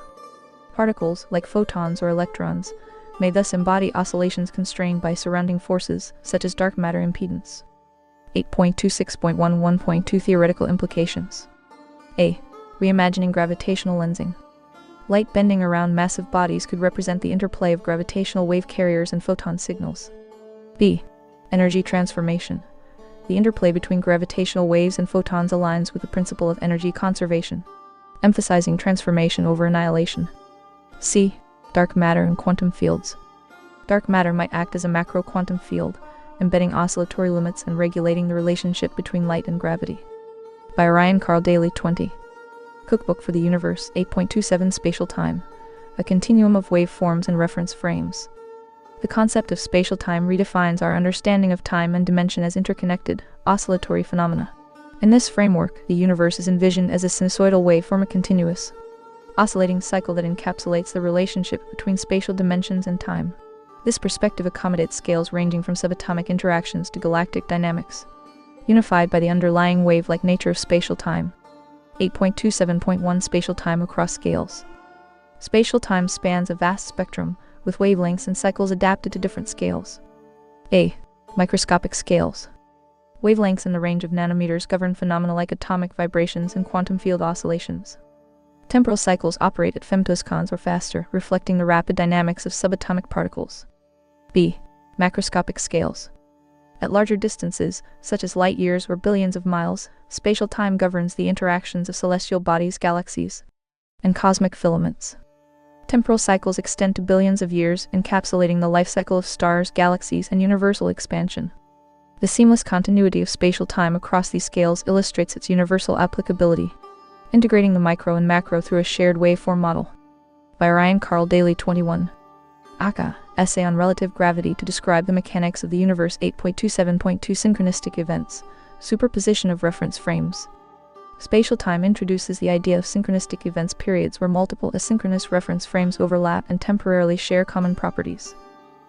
Particles, like photons or electrons, may thus embody oscillations constrained by surrounding forces, such as dark matter impedance. 8.26.11.2 Theoretical implications. A. Reimagining gravitational lensing. Light bending around massive bodies could represent the interplay of gravitational wave carriers and photon signals. B. Energy transformation. The interplay between gravitational waves and photons aligns with the principle of energy conservation, emphasizing transformation over annihilation. C. Dark matter and quantum fields. Dark matter might act as a macro-quantum field, embedding oscillatory limits and regulating the relationship between light and gravity. By Ryan Carl Daly 20. Cookbook for the Universe 8.27 Spatial time. A continuum of waveforms and reference frames. The concept of spatial time redefines our understanding of time and dimension as interconnected, oscillatory phenomena. In this framework, the universe is envisioned as a sinusoidal waveform, a continuous, oscillating cycle that encapsulates the relationship between spatial dimensions and time. This perspective accommodates scales ranging from subatomic interactions to galactic dynamics, unified by the underlying wave-like nature of spatial time. 8.27.1 Spatial time across scales. Spatial time spans a vast spectrum, with wavelengths and cycles adapted to different scales. A. Microscopic scales. Wavelengths in the range of nanometers govern phenomena like atomic vibrations and quantum field oscillations. Temporal cycles operate at femtosecons or faster, reflecting the rapid dynamics of subatomic particles. B. Macroscopic scales. At larger distances, such as light years or billions of miles, spatial time governs the interactions of celestial bodies, galaxies, and cosmic filaments. Temporal cycles extend to billions of years, encapsulating the life cycle of stars, galaxies, and universal expansion. The seamless continuity of spatial time across these scales illustrates its universal applicability, integrating the micro and macro through a shared waveform model. By Ryan Carl Daly 21. Aka, Essay on Relative Gravity to describe the mechanics of the universe 8.27.2 Synchronistic events. Superposition of reference frames. Spatial time introduces the idea of synchronistic events, periods where multiple asynchronous reference frames overlap and temporarily share common properties.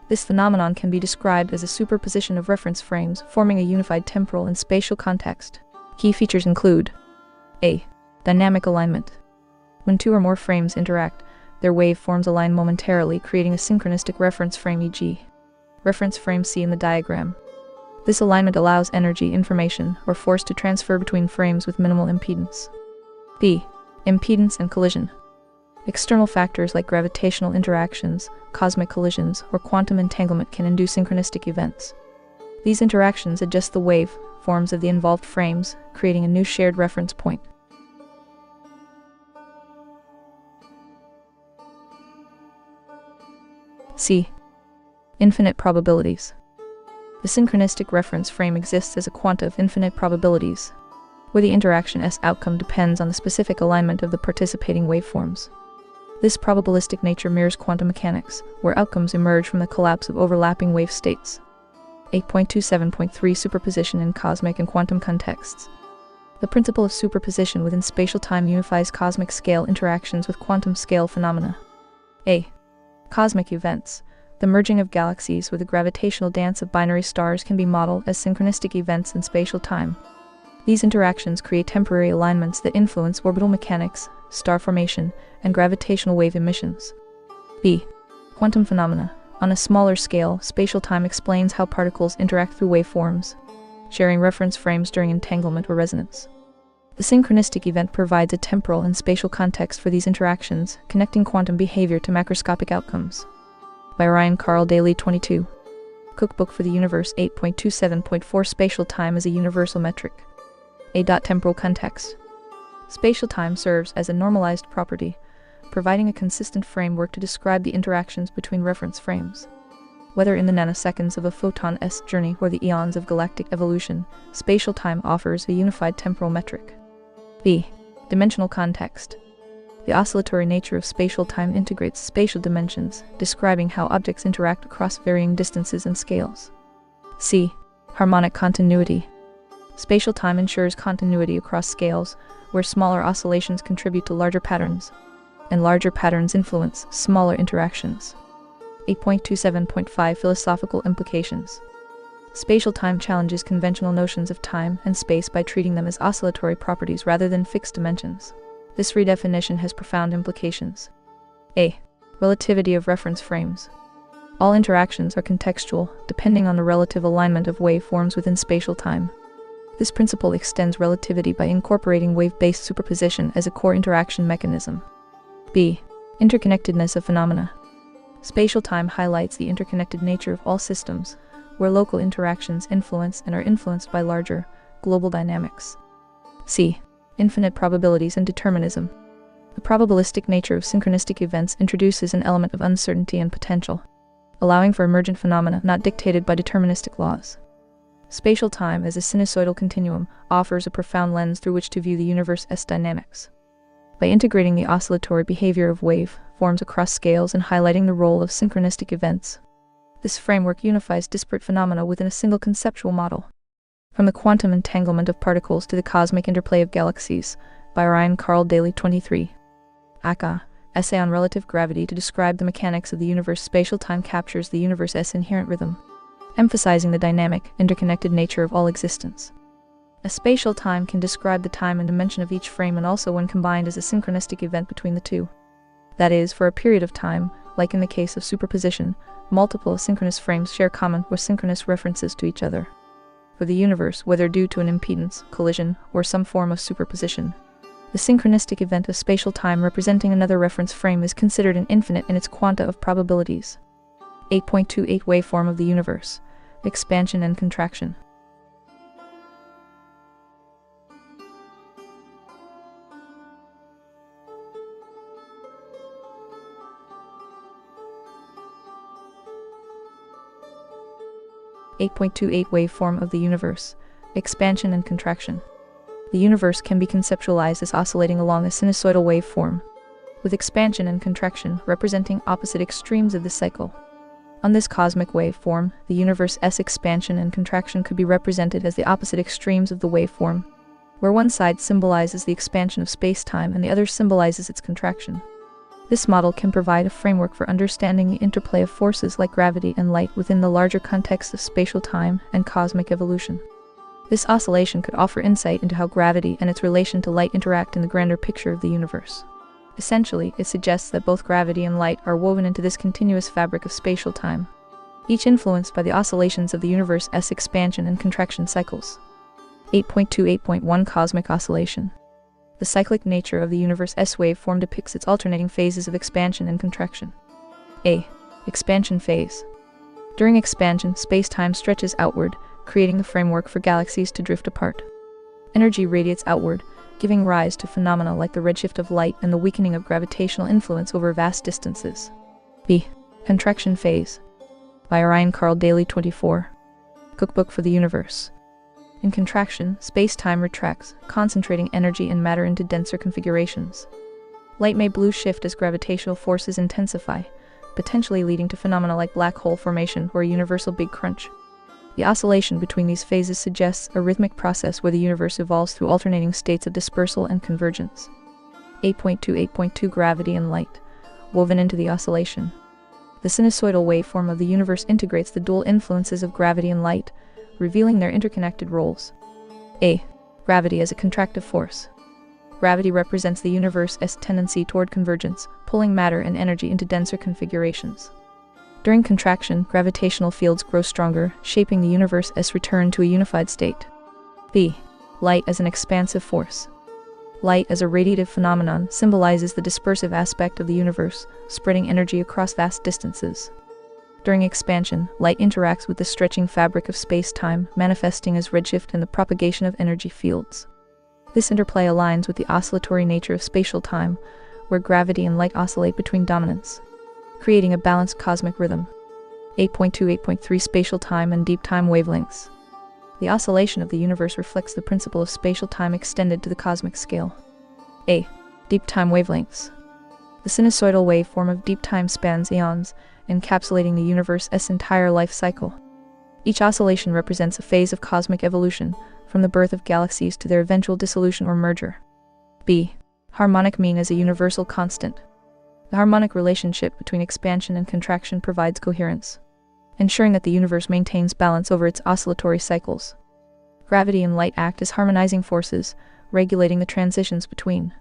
This phenomenon can be described as a superposition of reference frames, forming a unified temporal and spatial context. Key features include: A. Dynamic alignment. When two or more frames interact, their waveforms align momentarily, creating a synchronistic reference frame, e.g. reference frame C in the diagram. This alignment allows energy, information, or force to transfer between frames with minimal impedance. B. Impedance and collision. External factors like gravitational interactions, cosmic collisions, or quantum entanglement can induce synchronistic events. These interactions adjust the waveforms of the involved frames, creating a new shared reference point. C. Infinite probabilities. The synchronistic reference frame exists as a quanta of infinite probabilities, where the interaction S outcome depends on the specific alignment of the participating waveforms. This probabilistic nature mirrors quantum mechanics, where outcomes emerge from the collapse of overlapping wave states. 8.27.3 Superposition in cosmic and quantum contexts. The principle of superposition within spatial time unifies cosmic scale interactions with quantum scale phenomena. A. Cosmic events. The merging of galaxies with the gravitational dance of binary stars can be modeled as synchronistic events in spatial time. These interactions create temporary alignments that influence orbital mechanics, star formation, and gravitational wave emissions. B. Quantum phenomena. On a smaller scale, spatial time explains how particles interact through waveforms, sharing reference frames during entanglement or resonance. The synchronistic event provides a temporal and spatial context for these interactions, connecting quantum behavior to macroscopic outcomes. By Ryan Carl Daly 22. Cookbook for the Universe 8.27.4 Spatial time is a universal metric. Temporal context. Spatial time serves as a normalized property, providing a consistent framework to describe the interactions between reference frames. Whether in the nanoseconds of a photon's journey or the eons of galactic evolution, spatial time offers a unified temporal metric. Dimensional context. The oscillatory nature of spatial time integrates spatial dimensions, describing how objects interact across varying distances and scales. Harmonic continuity. Spatial time ensures continuity across scales, where smaller oscillations contribute to larger patterns, and larger patterns influence smaller interactions. 8.27.5 Philosophical implications. Spatial time challenges conventional notions of time and space by treating them as oscillatory properties rather than fixed dimensions. This redefinition has profound implications. Relativity of reference frames. All interactions are contextual, depending on the relative alignment of waveforms within spatial time. This principle extends relativity by incorporating wave-based superposition as a core interaction mechanism. Interconnectedness of phenomena. Spatial time highlights the interconnected nature of all systems, where local interactions influence and are influenced by larger, global dynamics. Infinite probabilities and determinism. The probabilistic nature of synchronistic events introduces an element of uncertainty and potential, allowing for emergent phenomena not dictated by deterministic laws. Spatial time as a sinusoidal continuum offers a profound lens through which to view the universe's dynamics. By integrating the oscillatory behavior of wave forms across scales and highlighting the role of synchronistic events, this framework unifies disparate phenomena within a single conceptual model. From the quantum entanglement of particles to the cosmic interplay of galaxies, by Ryan Carl Daly 23. Essay on Relative Gravity to describe the mechanics of the universe. Spatial time captures the universe's inherent rhythm, emphasizing the dynamic, interconnected nature of all existence. A spatial time can describe the time and dimension of each frame and also when combined as a synchronistic event between the two. That is, for a period of time, like in the case of superposition, multiple asynchronous frames share common or synchronous references to each other. For the universe, whether due to an impedance, collision, or some form of superposition, the synchronistic event of spatial time representing another reference frame is considered an infinite in its quanta of probabilities. 8.28 Waveform of the universe. Expansion and contraction. Waveform of the universe. Expansion and contraction. The universe can be conceptualized as oscillating along a sinusoidal waveform, with expansion and contraction representing opposite extremes of the cycle. On this cosmic waveform, the universe's expansion and contraction could be represented as the opposite extremes of the waveform, where one side symbolizes the expansion of space-time and the other symbolizes its contraction. This model can provide a framework for understanding the interplay of forces like gravity and light within the larger context of spatial time and cosmic evolution. This oscillation could offer insight into how gravity and its relation to light interact in the grander picture of the universe. Essentially, it suggests that both gravity and light are woven into this continuous fabric of spatial time, each influenced by the oscillations of the universe's expansion and contraction cycles. 8.28.1 Cosmic oscillation. The cyclic nature of the universe's waveform depicts its alternating phases of expansion and contraction. Expansion phase. During expansion, space-time stretches outward, creating the framework for galaxies to drift apart. Energy radiates outward, giving rise to phenomena like the redshift of light and the weakening of gravitational influence over vast distances. Contraction phase. By Ryan Carl Daly 24. Cookbook for the Universe. In contraction, space-time retracts, concentrating energy and matter into denser configurations. Light may blue shift as gravitational forces intensify, potentially leading to phenomena like black hole formation or a universal Big Crunch. The oscillation between these phases suggests a rhythmic process where the universe evolves through alternating states of dispersal and convergence. 8.28.2 Gravity and light. Woven into the oscillation. The sinusoidal waveform of the universe integrates the dual influences of gravity and light, revealing their interconnected roles. Gravity as a contractive force. Gravity represents the universe's tendency toward convergence, pulling matter and energy into denser configurations. During contraction, gravitational fields grow stronger, shaping the universe's return to a unified state. Light as an expansive force. Light as a radiative phenomenon symbolizes the dispersive aspect of the universe, spreading energy across vast distances. During expansion, light interacts with the stretching fabric of space-time, manifesting as redshift and the propagation of energy fields. This interplay aligns with the oscillatory nature of spatial time, where gravity and light oscillate between dominance, creating a balanced cosmic rhythm. 8.2-8.3 Spatial time and deep time wavelengths. The oscillation of the universe reflects the principle of spatial time extended to the cosmic scale. A. Deep time wavelengths. The sinusoidal waveform of deep time spans eons, encapsulating the universe's entire life cycle. Each oscillation represents a phase of cosmic evolution, from the birth of galaxies to their eventual dissolution or merger. B. Harmonic mean as a universal constant. The harmonic relationship between expansion and contraction provides coherence, ensuring that the universe maintains balance over its oscillatory cycles. Gravity and light act as harmonizing forces, regulating the transitions between.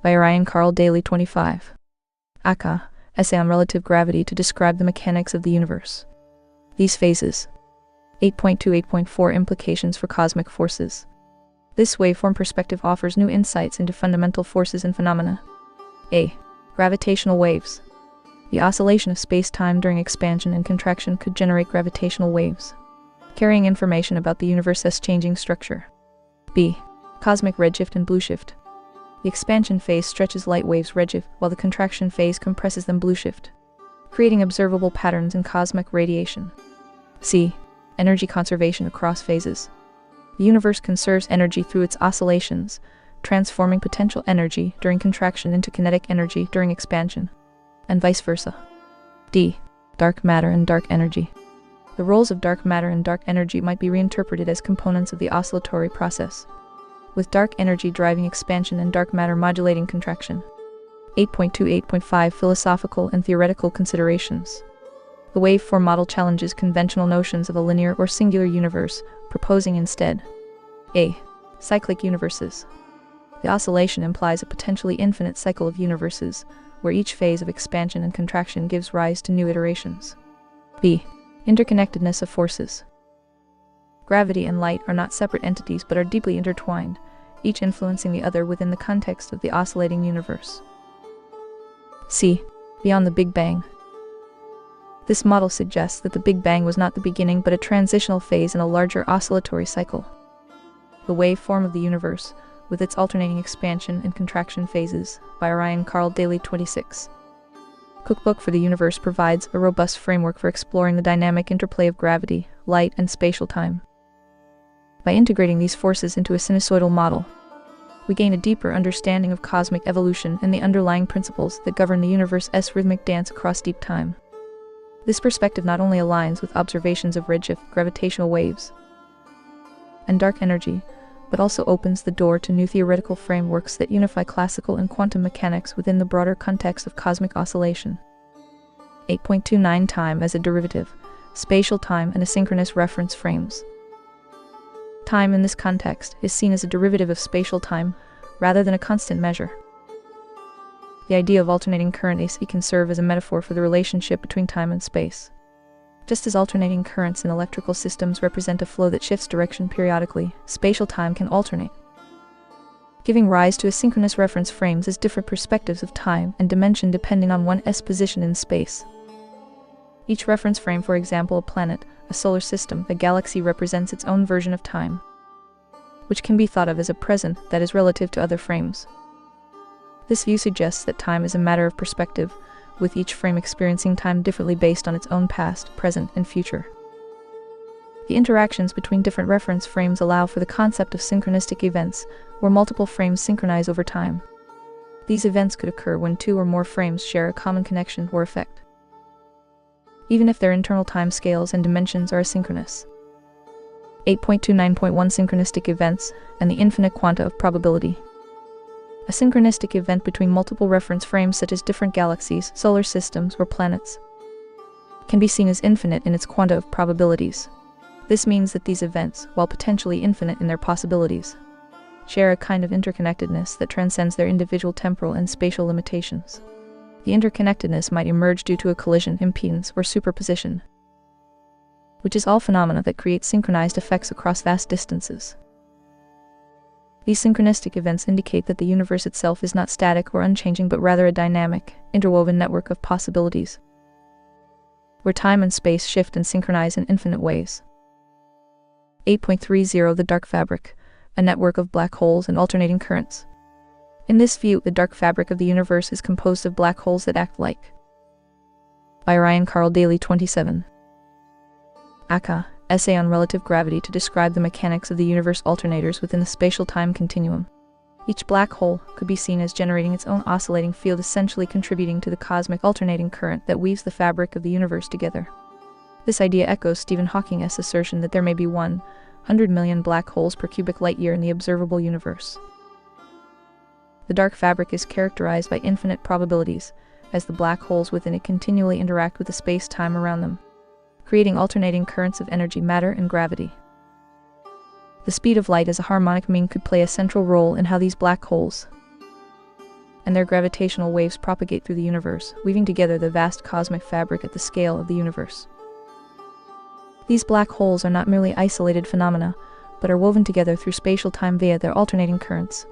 By Ryan Carl Daly 25. Aka, Essay on Relative Gravity to describe the mechanics of the universe. These phases. 8.2-8.4 Implications for cosmic forces. This waveform perspective offers new insights into fundamental forces and phenomena. A. Gravitational waves. The oscillation of space-time during expansion and contraction could generate gravitational waves, carrying information about the universe's changing structure. B. Cosmic redshift and blueshift. The expansion phase stretches light waves redshift, while the contraction phase compresses them blueshift, creating observable patterns in cosmic radiation. C. Energy conservation across phases. The universe conserves energy through its oscillations, transforming potential energy during contraction into kinetic energy during expansion, and vice versa. D. Dark matter and dark energy. The roles of dark matter and dark energy might be reinterpreted as components of the oscillatory process, with dark energy driving expansion and dark matter modulating contraction. 8.2-8.5 Philosophical and theoretical considerations. The waveform model challenges conventional notions of a linear or singular universe, proposing instead A. Cyclic universes. The oscillation implies a potentially infinite cycle of universes, where each phase of expansion and contraction gives rise to new iterations. B. Interconnectedness of forces. Gravity and light are not separate entities but are deeply intertwined, each influencing the other within the context of the oscillating universe. C. Beyond the Big Bang. This model suggests that the Big Bang was not the beginning but a transitional phase in a larger oscillatory cycle. The waveform of the universe, with its alternating expansion and contraction phases, by Ryan Carl Daly 26. Cookbook for the Universe provides a robust framework for exploring the dynamic interplay of gravity, light, and spatial time. By integrating these forces into a sinusoidal model, we gain a deeper understanding of cosmic evolution and the underlying principles that govern the universe's rhythmic dance across deep time. This perspective not only aligns with observations of redshift, gravitational waves, and dark energy, but also opens the door to new theoretical frameworks that unify classical and quantum mechanics within the broader context of cosmic oscillation. 8.29 Time as a derivative, spatial time and asynchronous reference frames. Time in this context is seen as a derivative of spatial time, rather than a constant measure. The idea of alternating current AC can serve as a metaphor for the relationship between time and space. Just as alternating currents in electrical systems represent a flow that shifts direction periodically, spatial time can alternate, giving rise to asynchronous reference frames as different perspectives of time and dimension depending on one's position in space. Each reference frame, for example a planet, a solar system, a galaxy, represents its own version of time, which can be thought of as a present that is relative to other frames. This view suggests that time is a matter of perspective, with each frame experiencing time differently based on its own past, present, and future. The interactions between different reference frames allow for the concept of synchronistic events, where multiple frames synchronize over time. These events could occur when two or more frames share a common connection or effect, even if their internal time scales and dimensions are asynchronous. 8.29.1 Synchronistic events and the infinite quanta of probability. A synchronistic event between multiple reference frames such as different galaxies, solar systems, or planets can be seen as infinite in its quanta of probabilities. This means that these events, while potentially infinite in their possibilities, share a kind of interconnectedness that transcends their individual temporal and spatial limitations. The interconnectedness might emerge due to a collision, impedance, or superposition, which is all phenomena that create synchronized effects across vast distances. These synchronistic events indicate that the universe itself is not static or unchanging but rather a dynamic, interwoven network of possibilities. where time and space shift and synchronize in infinite ways. 8.30 The dark fabric, a network of black holes and alternating currents. In this view, the dark fabric of the universe is composed of black holes that act like. By Ryan Carl Daly 27. Aka, Essay on Relative Gravity to describe the mechanics of the universe alternators within the spatial-time continuum. Each black hole could be seen as generating its own oscillating field, essentially contributing to the cosmic alternating current that weaves the fabric of the universe together. This idea echoes Stephen Hawking's assertion that there may be 100 million black holes per cubic light-year in the observable universe. The dark fabric is characterized by infinite probabilities, as the black holes within it continually interact with the space-time around them, creating alternating currents of energy, matter, and gravity. The speed of light as a harmonic mean could play a central role in how these black holes and their gravitational waves propagate through the universe, weaving together the vast cosmic fabric at the scale of the universe. These black holes are not merely isolated phenomena, but are woven together through spatial time via their alternating currents,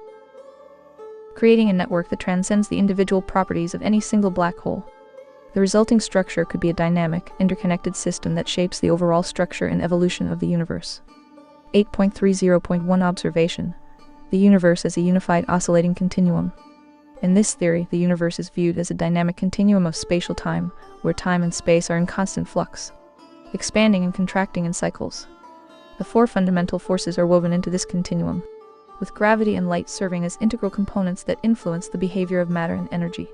creating a network that transcends the individual properties of any single black hole. The resulting structure could be a dynamic, interconnected system that shapes the overall structure and evolution of the universe. 8.30.1 Observation: the universe as a unified oscillating continuum. In this theory, the universe is viewed as a dynamic continuum of spatial time, where time and space are in constant flux, expanding and contracting in cycles. The four fundamental forces are woven into this continuum, with gravity and light serving as integral components that influence the behavior of matter and energy.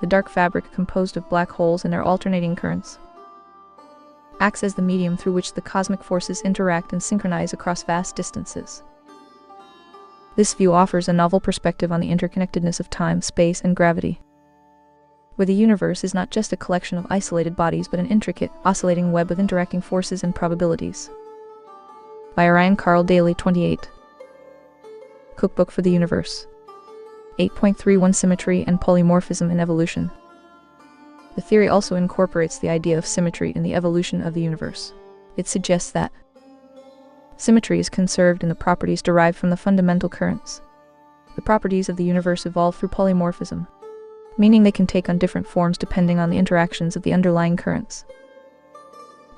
The dark fabric, composed of black holes and their alternating currents, acts as the medium through which the cosmic forces interact and synchronize across vast distances. This view offers a novel perspective on the interconnectedness of time, space, and gravity, where the universe is not just a collection of isolated bodies but an intricate, oscillating web of interacting forces and probabilities. By Ryan Carl Daly 28. Cookbook for the Universe. 8.31 Symmetry and Polymorphism in Evolution. The theory also incorporates the idea of symmetry in the evolution of the universe. It suggests that symmetry is conserved in the properties derived from the fundamental currents. The properties of the universe evolve through polymorphism, meaning they can take on different forms depending on the interactions of the underlying currents.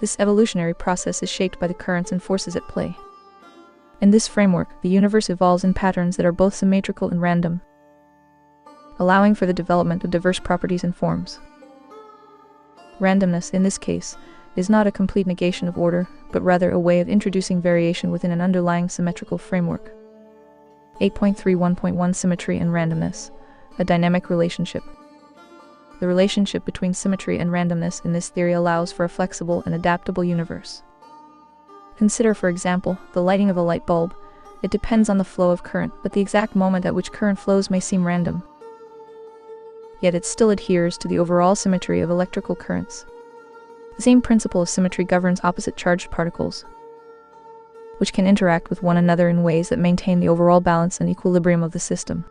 This evolutionary process is shaped by the currents and forces at play. In this framework, the universe evolves in patterns that are both symmetrical and random, allowing for the development of diverse properties and forms. Randomness, in this case, is not a complete negation of order, but rather a way of introducing variation within an underlying symmetrical framework. 8.31.1 Symmetry and randomness, a dynamic relationship. The relationship between symmetry and randomness in this theory allows for a flexible and adaptable universe. Consider, for example, the lighting of a light bulb. It depends on the flow of current, but the exact moment at which current flows may seem random. Yet it still adheres to the overall symmetry of electrical currents. The same principle of symmetry governs opposite charged particles, which can interact with one another in ways that maintain the overall balance and equilibrium of the system.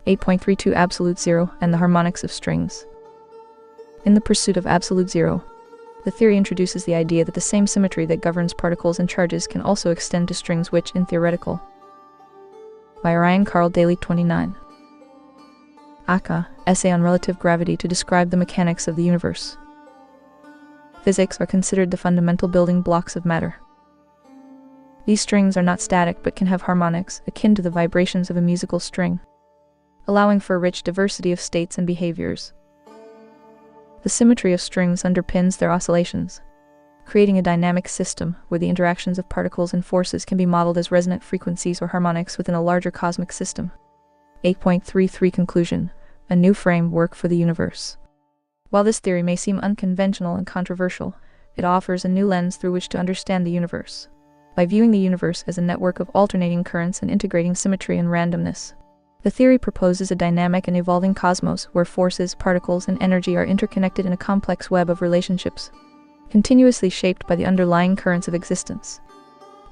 8.32 Absolute Zero and the Harmonics of Strings. In the pursuit of absolute zero, the theory introduces the idea that the same symmetry that governs particles and charges can also extend to strings, which, in theoretical. By Ryan Carl Daly 29. Aka, Essay on Relative Gravity to describe the mechanics of the universe. Physics are considered the fundamental building blocks of matter. These strings are not static but can have harmonics, akin to the vibrations of a musical string, allowing for a rich diversity of states and behaviors. The symmetry of strings underpins their oscillations, creating a dynamic system where the interactions of particles and forces can be modeled as resonant frequencies or harmonics within a larger cosmic system. 8.33 Conclusion: a new framework for the universe. While this theory may seem unconventional and controversial, it offers a new lens through which to understand the universe. By viewing the universe as a network of alternating currents and integrating symmetry and randomness, the theory proposes a dynamic and evolving cosmos where forces, particles, and energy are interconnected in a complex web of relationships, continuously shaped by the underlying currents of existence.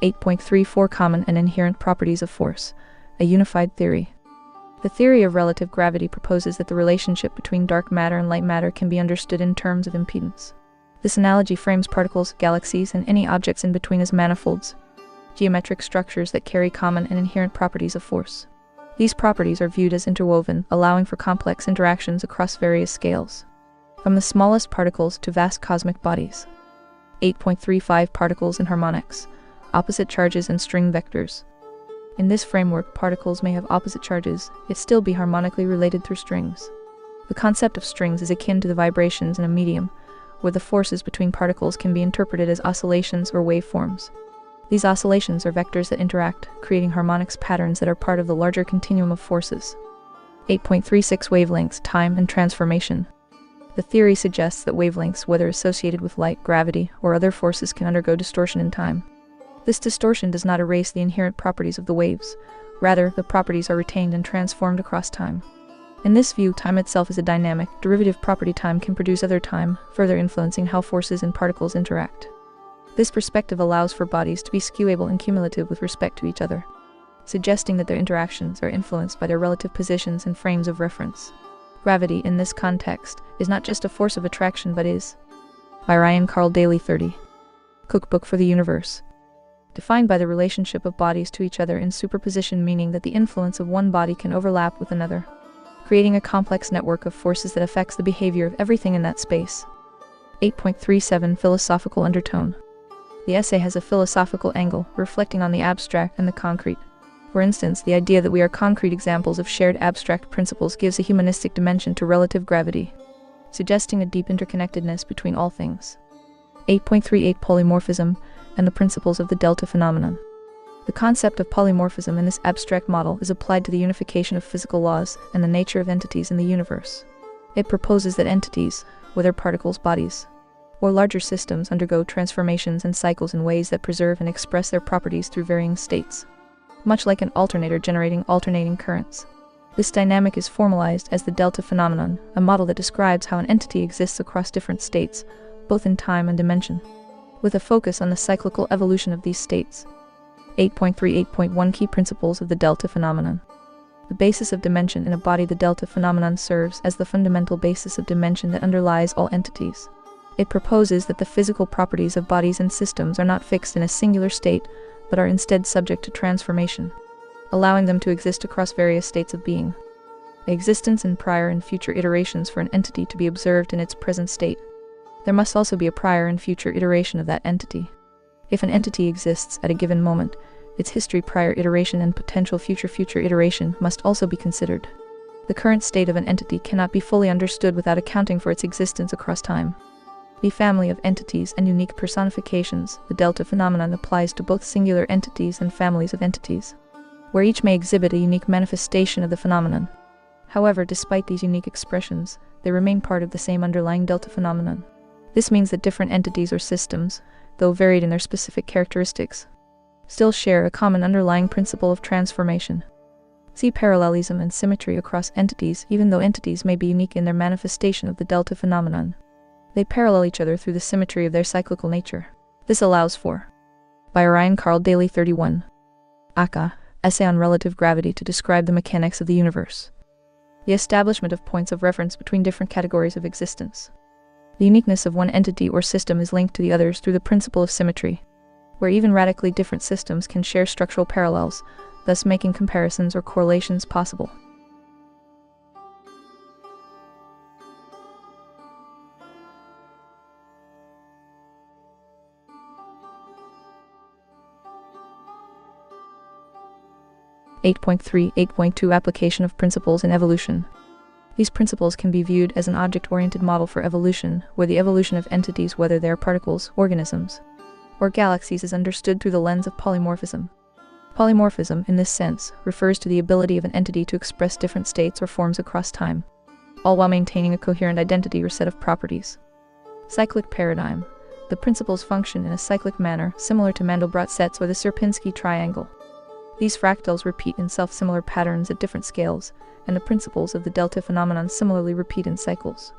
8.34 Common and Inherent Properties of Force: a unified theory. The theory of relative gravity proposes that the relationship between dark matter and light matter can be understood in terms of impedance. This analogy frames particles, galaxies, and any objects in between as manifolds, geometric structures that carry common and inherent properties of force. These properties are viewed as interwoven, allowing for complex interactions across various scales. from the smallest particles to vast cosmic bodies. 8.35 Particles and harmonics, opposite charges and string vectors. In this framework, particles may have opposite charges, yet still be harmonically related through strings. The concept of strings is akin to the vibrations in a medium, where the forces between particles can be interpreted as oscillations or waveforms. These oscillations are vectors that interact, creating harmonics patterns that are part of the larger continuum of forces. 8.36 Wavelengths, time, and transformation. The theory suggests that wavelengths, whether associated with light, gravity, or other forces, can undergo distortion in time. This distortion does not erase the inherent properties of the waves. Rather, the properties are retained and transformed across time. In this view, time itself is a dynamic, derivative property. Time can produce other time, further influencing how forces and particles interact. This perspective allows for bodies to be skewable and cumulative with respect to each other, suggesting that their interactions are influenced by their relative positions and frames of reference. Gravity, in this context, is not just a force of attraction but is. By Ryan Carl Daly 30. Cookbook for the Universe. Defined by the relationship of bodies to each other in superposition, meaning that the influence of one body can overlap with another, creating a complex network of forces that affects the behavior of everything in that space. 8.37 Philosophical undertone. The essay has a philosophical angle, reflecting on the abstract and the concrete. For instance, the idea that we are concrete examples of shared abstract principles gives a humanistic dimension to relative gravity, suggesting a deep interconnectedness between all things. 8.38 Polymorphism and the principles of the delta phenomenon. The concept of polymorphism in this abstract model is applied to the unification of physical laws and the nature of entities in the universe. It proposes that entities, whether particles, bodies, or larger systems, undergo transformations and cycles in ways that preserve and express their properties through varying states, much like an alternator generating alternating currents. This dynamic is formalized as the delta phenomenon, a model that describes how an entity exists across different states, both in time and dimension, with a focus on the cyclical evolution of these states. 8.38.1 Key principles of the delta phenomenon. The basis of dimension in a body. The delta phenomenon serves as the fundamental basis of dimension that underlies all entities. It proposes that the physical properties of bodies and systems are not fixed in a singular state, but are instead subject to transformation, allowing them to exist across various states of being. The existence in prior and future iterations for an entity to be observed in its present state. There must also be a prior and future iteration of that entity. If an entity exists at a given moment, its history, prior iteration, and potential future iteration must also be considered. The current state of an entity cannot be fully understood without accounting for its existence across time. The family of entities and unique personifications. The delta phenomenon applies to both singular entities and families of entities, where each may exhibit a unique manifestation of the phenomenon. However, despite these unique expressions, they remain part of the same underlying delta phenomenon. This means that different entities or systems, though varied in their specific characteristics, still share a common underlying principle of transformation. See parallelism and symmetry across entities. Even though entities may be unique in their manifestation of the delta phenomenon, they parallel each other through the symmetry of their cyclical nature. This allows for. By Ryan Carl Daly 31. Aka, Essay on Relative Gravity to describe the mechanics of the universe. The establishment of points of reference between different categories of existence. The uniqueness of one entity or system is linked to the others through the principle of symmetry, where even radically different systems can share structural parallels, thus making comparisons or correlations possible. 8.3.8.2 Application of principles in evolution. These principles can be viewed as an object-oriented model for evolution, where the evolution of entities, whether they are particles, organisms, or galaxies, is understood through the lens of polymorphism. Polymorphism, in this sense, refers to the ability of an entity to express different states or forms across time, all while maintaining a coherent identity or set of properties. Cyclic paradigm. The principles function in a cyclic manner, similar to Mandelbrot sets or the Sierpinski triangle. These fractals repeat in self-similar patterns at different scales, and the principles of the delta phenomenon similarly repeat in cycles.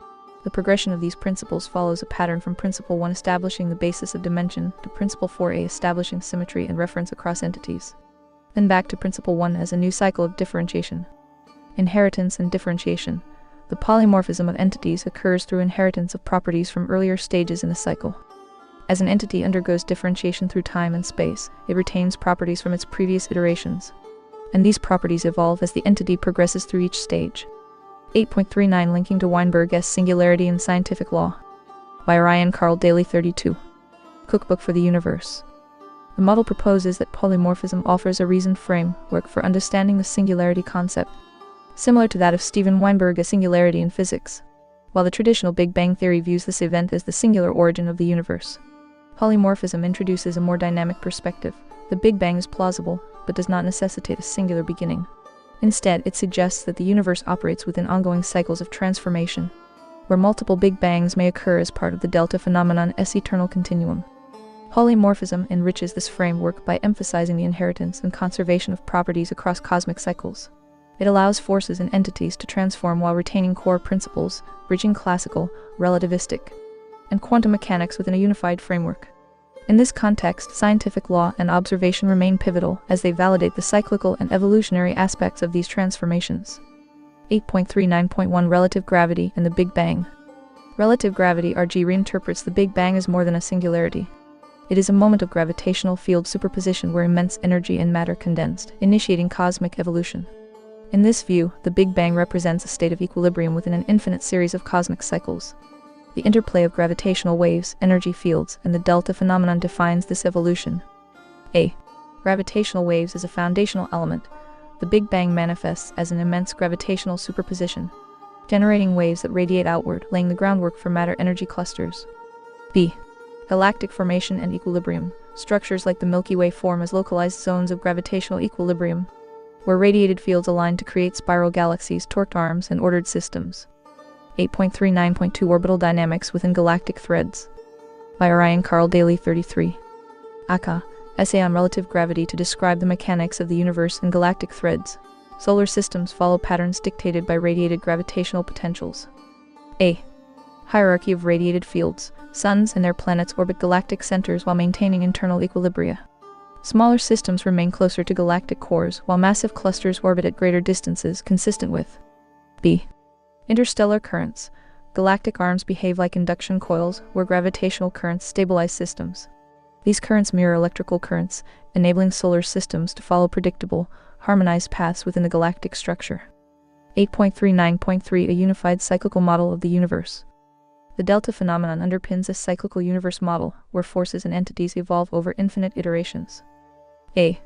The progression of these principles follows a pattern from Principle 1 establishing the basis of dimension to Principle 4a establishing symmetry and reference across entities, then back to Principle 1 as a new cycle of differentiation. Inheritance and differentiation. The polymorphism of entities occurs through inheritance of properties from earlier stages in the cycle. As an entity undergoes differentiation through time and space, it retains properties from its previous iterations, and these properties evolve as the entity progresses through each stage. 8.39 Linking to Weinberg's Singularity and Scientific Law. By Ryan Carl Daly 32. Cookbook for the Universe. The model proposes that polymorphism offers a reasoned framework for understanding the singularity concept, similar to that of Steven Weinberg's singularity in physics, while the traditional Big Bang theory views this event as the singular origin of the universe. Polymorphism introduces a more dynamic perspective. The Big Bang is plausible, but does not necessitate a singular beginning. Instead, it suggests that the universe operates within ongoing cycles of transformation, where multiple Big Bangs may occur as part of the delta phenomenon's eternal continuum. Polymorphism enriches this framework by emphasizing the inheritance and conservation of properties across cosmic cycles. It allows forces and entities to transform while retaining core principles, bridging classical, relativistic, and quantum mechanics within a unified framework. In this context, scientific law and observation remain pivotal as they validate the cyclical and evolutionary aspects of these transformations. 8.39.1 Relative Gravity and the Big Bang. Relative gravity (RG) reinterprets the Big Bang as more than a singularity. It is a moment of gravitational field superposition where immense energy and matter condensed, initiating cosmic evolution. In this view, the Big Bang represents a state of equilibrium within an infinite series of cosmic cycles. The interplay of gravitational waves, energy fields, and the delta phenomenon defines this evolution. A. Gravitational waves as a foundational element. The Big Bang manifests as an immense gravitational superposition, generating waves that radiate outward, laying the groundwork for matter-energy clusters. B. Galactic formation and equilibrium. Structures like the Milky Way form as localized zones of gravitational equilibrium, where radiated fields align to create spiral galaxies, torqued arms, and ordered systems. 8.39.2 Orbital Dynamics within Galactic Threads. By Ryan Carl Daly 33. Aka. Essay on Relative Gravity to describe the mechanics of the universe in galactic threads. Solar systems follow patterns dictated by radiated gravitational potentials. A. Hierarchy of radiated fields. Suns and their planets orbit galactic centers while maintaining internal equilibria. Smaller systems remain closer to galactic cores, while massive clusters orbit at greater distances, consistent with B. Interstellar currents. Galactic arms behave like induction coils, where gravitational currents stabilize systems. These currents mirror electrical currents, enabling solar systems to follow predictable, harmonized paths within the galactic structure. 8.39.3 A unified cyclical model of the universe. The delta phenomenon underpins a cyclical universe model, where forces and entities evolve over infinite iterations. A.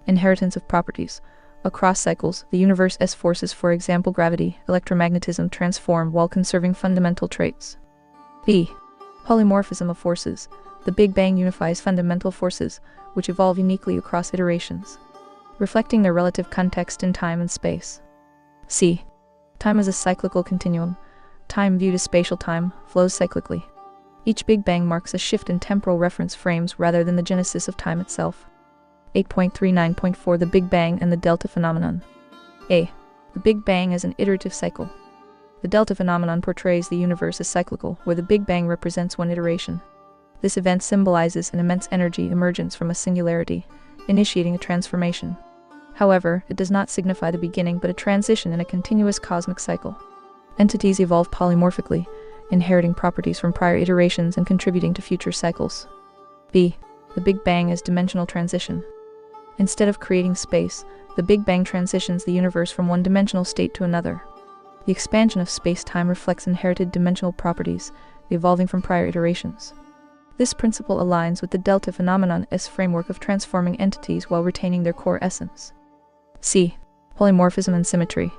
Inheritance of properties. Across cycles, the universe's forces, for example gravity, electromagnetism, transform while conserving fundamental traits. B. Polymorphism of forces. The Big Bang unifies fundamental forces, which evolve uniquely across iterations, reflecting their relative context in time and space. C. Time is a cyclical continuum. Time viewed as spatial time flows cyclically. Each Big Bang marks a shift in temporal reference frames rather than the genesis of time itself. 8.39.4 The Big Bang and the Delta Phenomenon. A. The Big Bang as an iterative cycle. The delta phenomenon portrays the universe as cyclical, where the Big Bang represents one iteration. This event symbolizes an immense energy emergence from a singularity, initiating a transformation. However, it does not signify the beginning but a transition in a continuous cosmic cycle. Entities evolve polymorphically, inheriting properties from prior iterations and contributing to future cycles. B. The Big Bang as dimensional transition. Instead of creating space, the Big Bang transitions the universe from one dimensional state to another. The expansion of space-time reflects inherited dimensional properties, evolving from prior iterations. This principle aligns with the delta phenomenon's framework of transforming entities while retaining their core essence. C. Polymorphism and symmetry.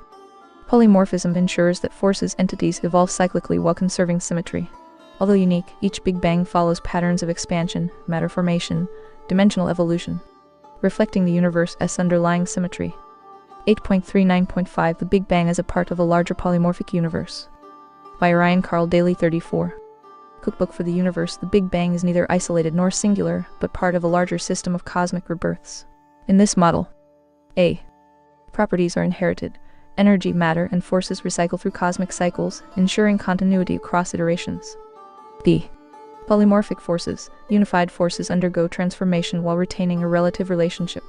Polymorphism ensures that forces entities evolve cyclically while conserving symmetry. Although unique, each Big Bang follows patterns of expansion, matter formation, dimensional evolution, reflecting the universe's underlying symmetry. 8.39.5 The Big Bang as a part of a larger polymorphic universe. By Ryan Carl Daly 34. Cookbook for the Universe. The Big Bang is neither isolated nor singular, but part of a larger system of cosmic rebirths. In this model, A. Properties are inherited. Energy, matter, and forces recycle through cosmic cycles, ensuring continuity across iterations. B. Polymorphic forces. Unified forces undergo transformation while retaining a relative relationship.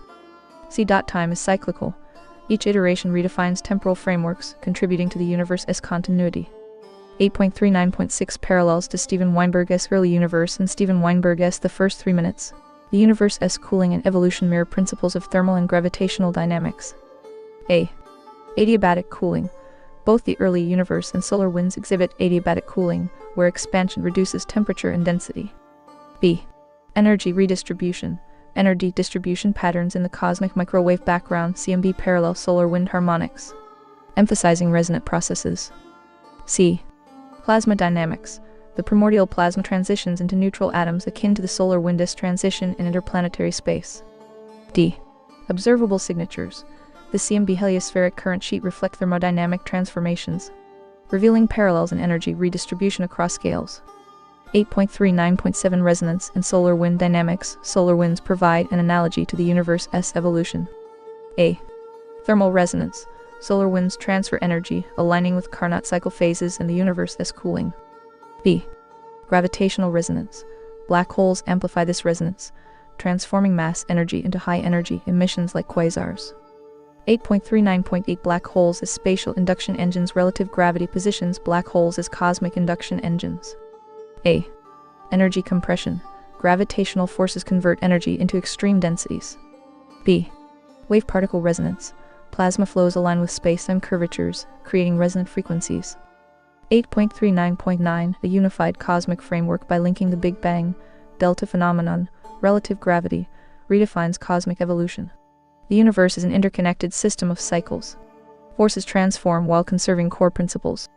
C. Time is cyclical. Each iteration redefines temporal frameworks, contributing to the universe's continuity. 8.39.6 Parallels to Steven Weinberg's early universe and Steven Weinberg's The First 3 Minutes. The universe's cooling and evolution mirror principles of thermal and gravitational dynamics. A. Adiabatic cooling. Both the early universe and solar winds exhibit adiabatic cooling, where expansion reduces temperature and density. B. Energy redistribution. Energy distribution patterns in the cosmic microwave background CMB parallel solar wind harmonics, emphasizing resonant processes. C. Plasma dynamics. The primordial plasma transitions into neutral atoms akin to the solar wind's transition in interplanetary space. D. Observable signatures. The CMB heliospheric current sheet reflect thermodynamic transformations, revealing parallels in energy redistribution across scales. 8.39.7 Resonance and solar wind dynamics. Solar winds provide an analogy to the universe's evolution. A. Thermal resonance. Solar winds transfer energy, aligning with Carnot cycle phases and the universe's cooling. B. Gravitational resonance. Black holes amplify this resonance, transforming mass energy into high-energy emissions like quasars. 8.39.8 Black holes as spatial induction engines. Relative gravity positions black holes as cosmic induction engines. A. Energy compression. Gravitational forces convert energy into extreme densities. B. Wave-particle resonance. Plasma flows align with space-time curvatures, creating resonant frequencies. 8.39.9 A unified cosmic framework. By linking the Big Bang, delta phenomenon, relative gravity, redefines cosmic evolution. The universe is an interconnected system of cycles. Forces transform while conserving core principles.